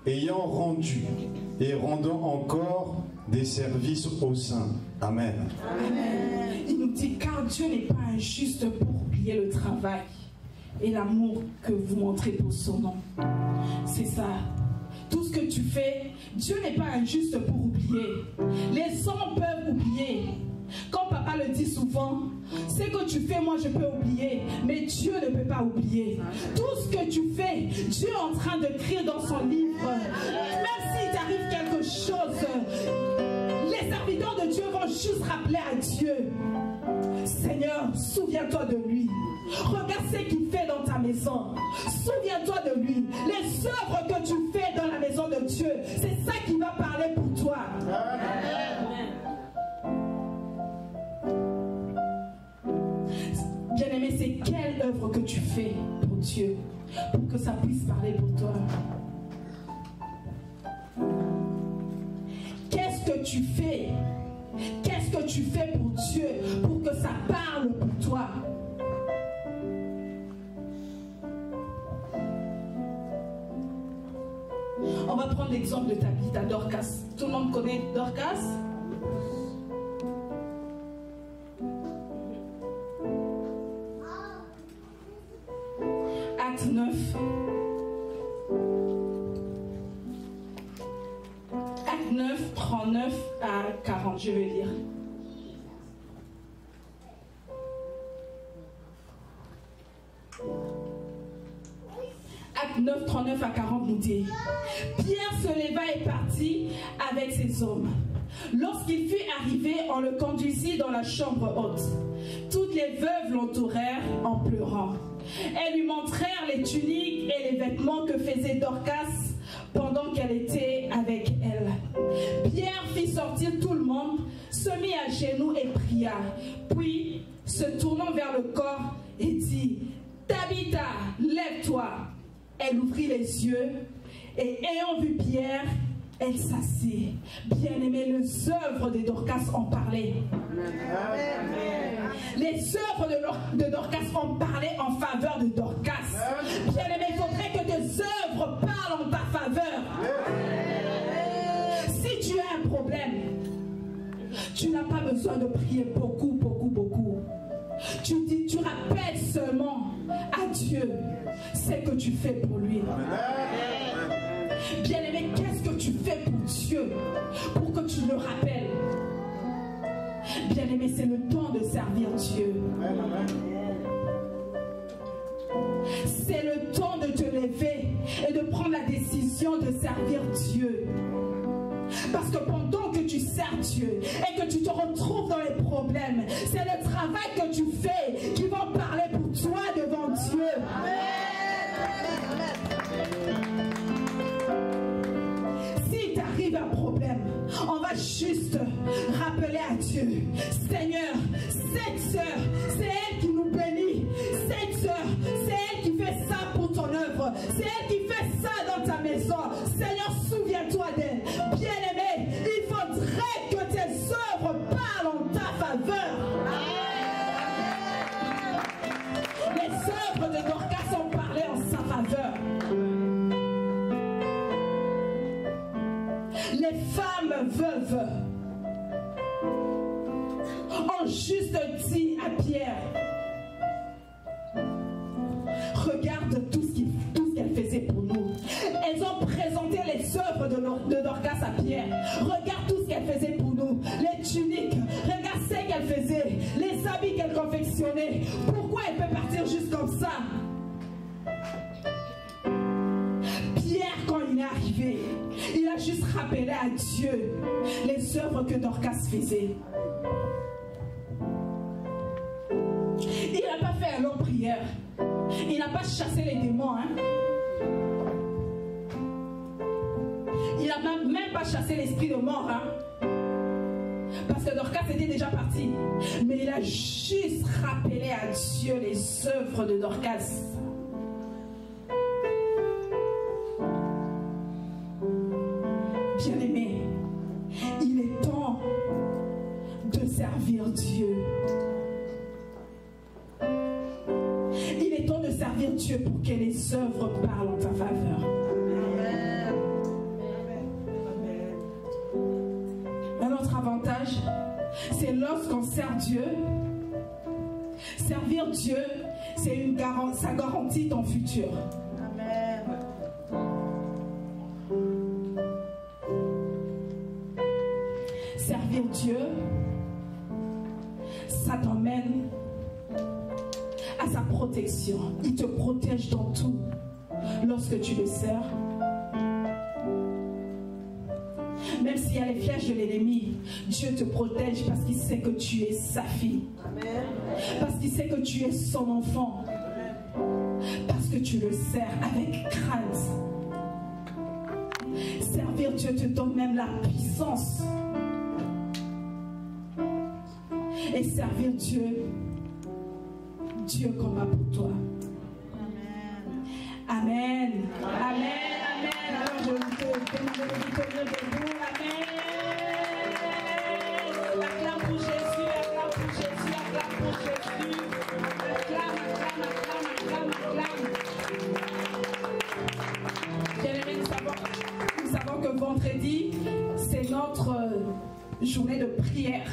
ayant rendu et rendant encore des services aux saints. Amen. Amen. Il nous dit car Dieu n'est pas injuste pour oublier le travail et l'amour que vous montrez pour son nom. C'est ça. Tout ce que tu fais, Dieu n'est pas injuste pour oublier. Les hommes peuvent oublier. Quand papa le dit souvent, ce que tu fais, moi je peux oublier, mais Dieu ne peut pas oublier. Tout ce que tu fais, Dieu est en train d'écrire dans son livre. Même s'il t'arrive quelque chose, les serviteurs de Dieu vont juste rappeler à Dieu: Seigneur, souviens-toi de lui. Regarde ce qu'il fait dans ta maison. Souviens-toi de lui. Les œuvres que tu fais dans la maison de Dieu, c'est ça qui va parler pour toi. Amen. Bien-aimé, c'est quelle œuvre que tu fais pour Dieu pour que ça puisse parler pour toi? Qu'est-ce que tu fais? Qu'est-ce que tu fais pour Dieu pour que ça parle pour toi? On va prendre l'exemple de Tabitha, Dorcas. Tout le monde connaît Dorcas? Acte 9. Acte 9, 39 à 40, je vais lire. Acte 9, 39 à 40 nous dit: Pierre se leva et partit avec ses hommes. Lorsqu'il fut arrivé, on le conduisit dans la chambre haute. Toutes les veuves l'entourèrent en pleurant. Elles lui montrèrent les tuniques et les vêtements que faisait Dorcas pendant qu'elle était avec elle. Pierre fit sortir tout le monde, se mit à genoux et pria. Puis, se tournant vers le corps, et dit: Tabitha, lève-toi. Elle ouvrit les yeux et ayant vu Pierre, elle s'assit. Bien-aimés, les œuvres de Dorcas ont parlé. Les œuvres de Dorcas ont parlé en faveur de Dorcas. Bien-aimés, il faudrait que tes œuvres parlent en ta faveur. Si tu as un problème, tu n'as pas besoin de prier beaucoup, beaucoup, beaucoup. Tu rappelles seulement à Dieu ce que tu fais pour lui. Bien-aimé, qu'est-ce que tu fais pour Dieu pour que tu le rappelles? Bien-aimé, c'est le temps de servir Dieu. C'est le temps de te lever et de prendre la décision de servir Dieu. Parce que pendant que tu sers Dieu et que tu te retrouves dans les problèmes, c'est le travail que tu fais qui va parler pour toi devant Dieu. S'il t'arrive un problème, on va juste rappeler à Dieu: Seigneur, cette sœur, c'est elle qui les femmes veuves ont juste dit à Pierre, regarde tout ce qu'elle faisait pour nous. Elles ont présenté les œuvres de Dorcas à Pierre. Regarde tout ce qu'elle faisait pour nous. Les tuniques, regarde ce qu'elle faisait. Les habits qu'elle confectionnait. Pourquoi elle peut partir juste comme ça? Pierre, quand il est arrivé, il a juste rappelé à Dieu les œuvres que Dorcas faisait. Il n'a pas fait une longue prière. Il n'a pas chassé les démons. Hein? Il n'a même pas chassé l'esprit de mort. Hein? Parce que Dorcas était déjà parti. Mais il a juste rappelé à Dieu les œuvres de Dorcas. Bien-aimé, il est temps de servir Dieu. Il est temps de servir Dieu pour que les œuvres parlent en ta faveur. Amen. Un autre avantage, c'est lorsqu'on sert Dieu. Servir Dieu, c'est ça garantit ton futur. Amen. Servir Dieu, ça t'emmène à sa protection. Il te protège dans tout lorsque tu le sers. Même s'il y a les flèches de l'ennemi, Dieu te protège parce qu'il sait que tu es sa fille. Amen. Parce qu'il sait que tu es son enfant. Parce que tu le sers avec crainte. Servir Dieu te donne même la puissance. Et servir Dieu, Dieu combat pour toi. Amen. Amen. Amen. Alors je vous demande de tenir debout. Amen. Acclame pour Jésus, acclame pour Jésus, acclame pour Jésus. Acclame, acclame, acclame, acclame, acclame. Bien-aimés, nous savons que vendredi, c'est notre journée de prière.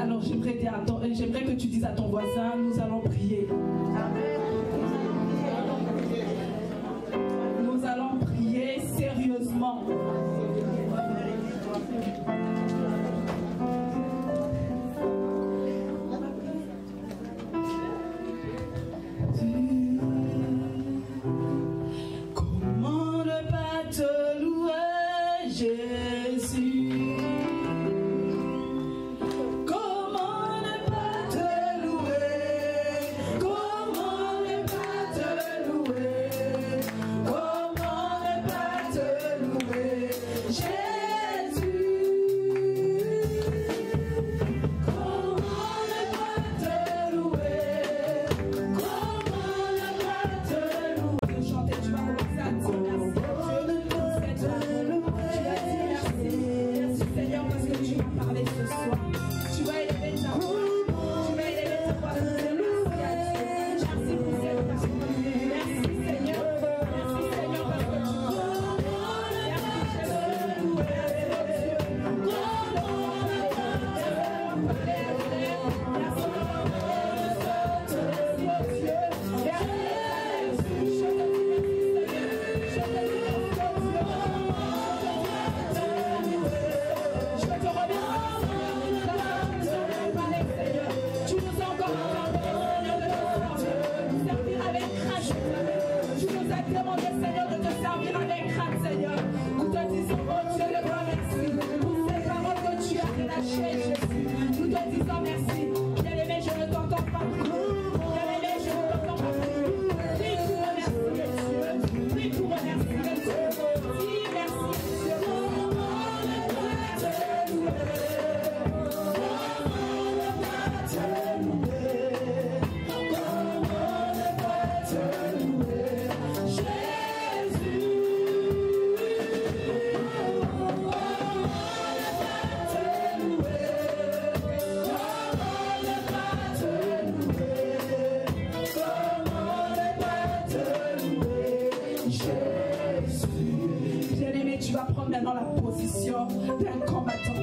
Alors j'aimerais que tu dises à ton voisin, nous allons prier. Amen. Nous allons prier sérieusement. Comment ne pas te louer, Jésus? Je te remercie. situation d'un combattant.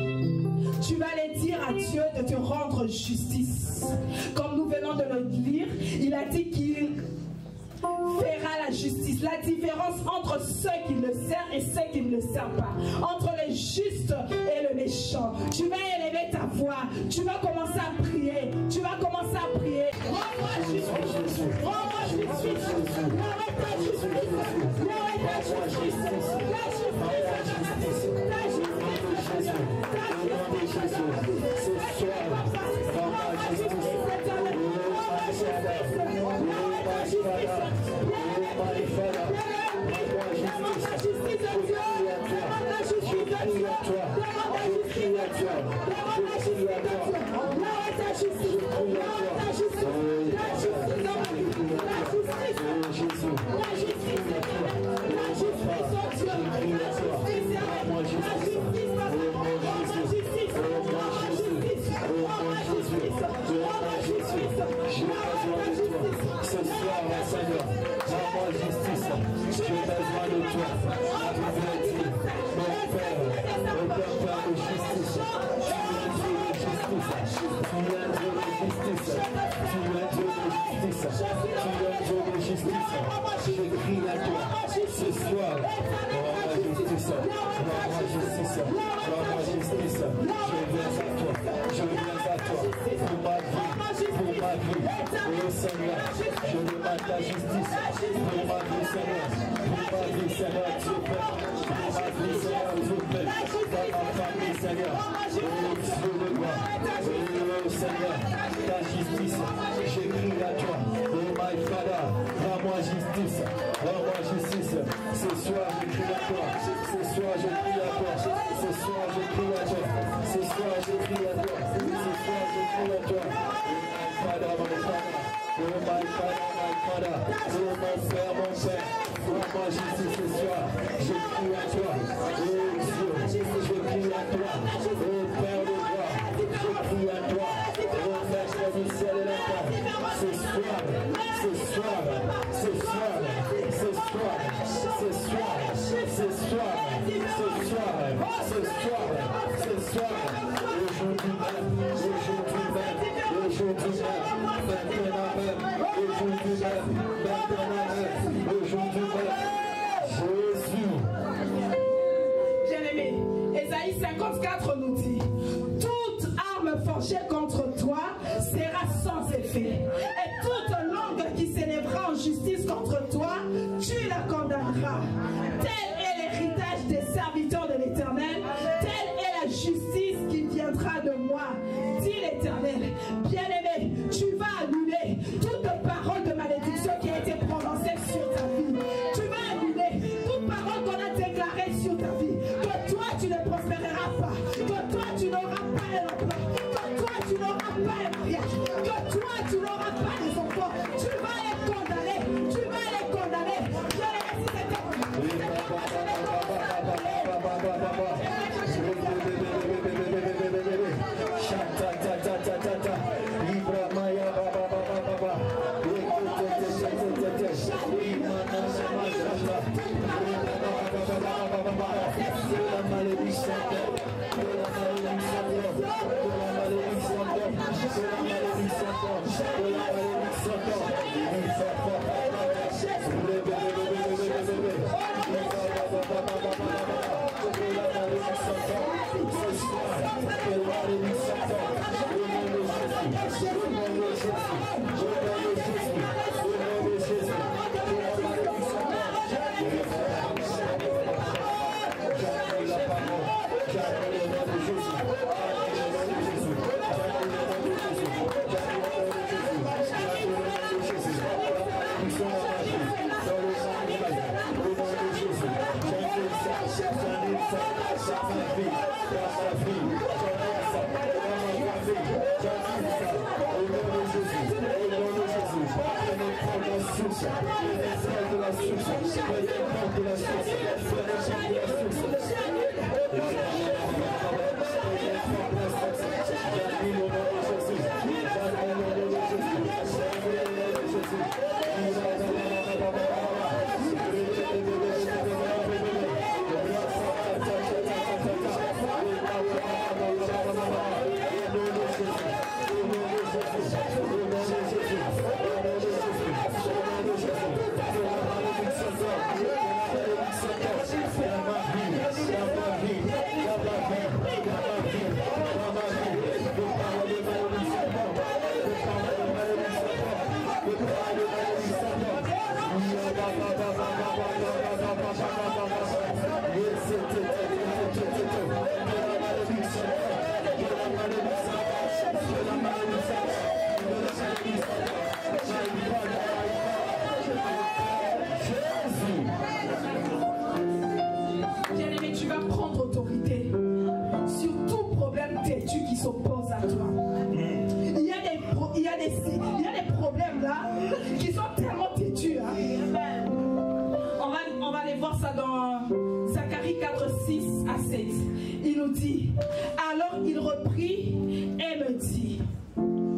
Tu vas aller dire à Dieu de te rendre justice. Comme nous venons de le lire, il a dit qu'il fera la justice. La différence entre ceux qui le servent et ceux qui ne le servent pas. Entre les justes et le méchant. Tu vas élever ta voix. Tu vas commencer à prier. Tu vas commencer à prier. Rends-moi justice. Rends-moi justice. Rends-moi ta justice. Rends-moi ta justice. La justice. Ta justice. Ta justice. Ce soir, rends-moi justice. Rends-moi justice. Rends-moi justice. Bien-aimé, Ésaïe 54 nous dit: toute arme forgée contre toi sera sans effet, et toute langue qui s'élèvera en justice contre toi, tu la condamneras. Tel est l'héritage des serviteurs de l'Éternel, telle est la justice qui viendra de moi, dit l'Éternel. Bien-aimé, tu vas annuler toute parole de malédiction qui a été prononcée sur ta vie. Tu vas annuler toute parole qu'on a déclarée sur ta vie. Que toi, tu ne prospéreras pas. Que toi, tu n'auras pas un emploi. Que toi, tu n'auras pas un mariage. Que toi, tu n'auras pas des enfants. Tu vas les condamner. Tu vas les condamner. Bien-aimé, si c'était Jésus. s'opposent à toi. Il y a des problèmes là qui sont tellement têtus. Hein. On va aller voir ça dans Zacharie 4, 6 à 7. Il nous dit, alors il reprit et me dit,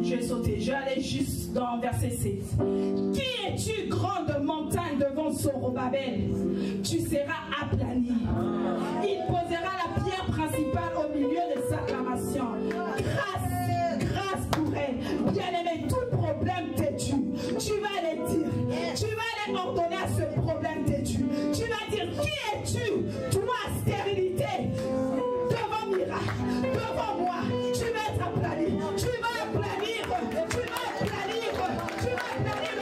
je vais sauter, je vais aller juste dans verset 7. Qui es-tu, grande montagne devant Zorobabel? Tu seras aplani. Il posera la pierre principale au milieu des acclamations. Grâce pour elle. Bien-aimé, tout problème têtu, tu vas aller dire, tu vas aller ordonner à ce problème têtu. Tu vas dire, qui es-tu? Toi, stérilité, devant miracle, devant moi, tu vas être aplani. Tu vas aplanir, tu vas aplanir, tu vas aplanir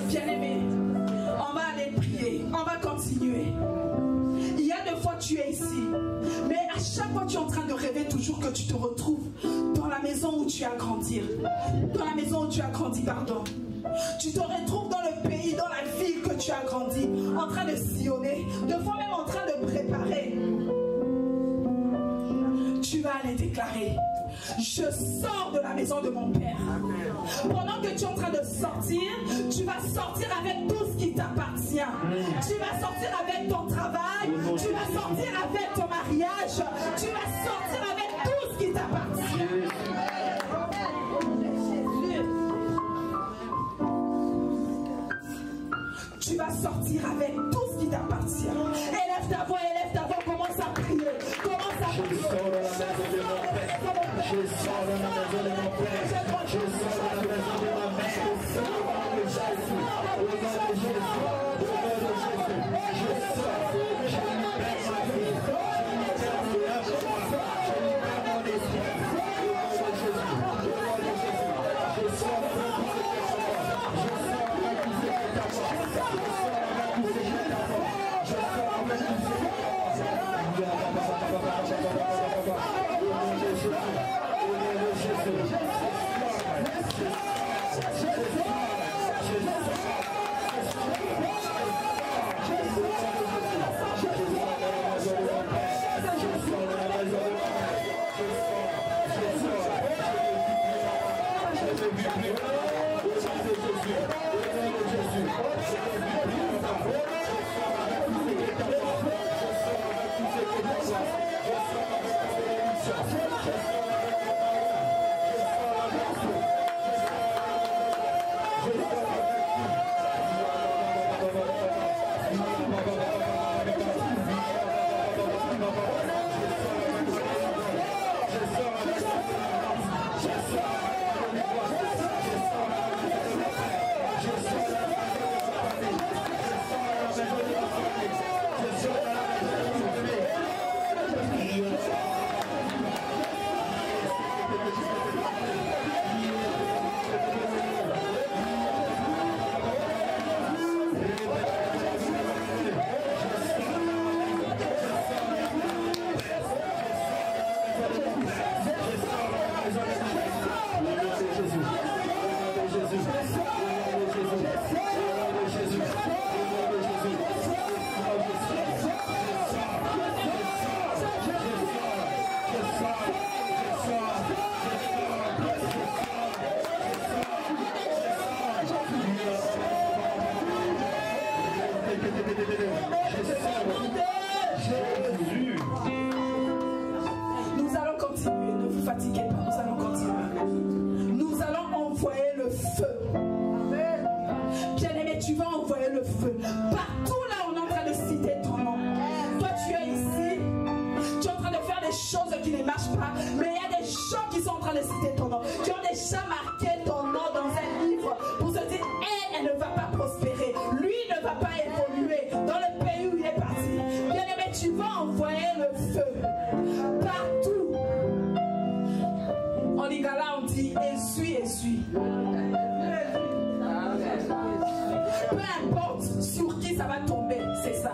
Bien-aimé, on va aller prier, on va continuer. Il y a 2 fois tu es ici, mais à chaque fois tu es en train de rêver toujours que tu te retrouves dans la maison où tu as grandi. Dans la maison où tu as grandi, pardon. Tu te retrouves dans le pays, dans la ville que tu as grandi, en train de sillonner, 2 fois même en train de préparer. Tu vas aller déclarer, je sors de la maison de mon père. Pendant que tu es en train de sortir, tu vas sortir avec tout ce qui t'appartient. Tu vas sortir avec ton travail, tu vas sortir avec ton mariage, tu vas sortir avec tout ce qui t'appartient. Tu vas sortir avec tout ce qui t'appartient. Élève ta voix, commence à prier. Commence à prier. Je sors de la maison de mon père. Je sors de la maison de ma mère. Au nom de Jésus. Au nom de Jésus. Au nom de Jésus. Je sors. Je libère ma vie. Je libère mon âme. Je libère mon esprit. Au nom de Jésus. Au nom de Jésus. Je sors de la maison de mon père. Je sors avec tout ce qui t'apporte. Je sors avec tout ce qui t'apporte. Je sors avec tout ce qui t'apporte. peu importe sur qui ça va tomber, c'est ça.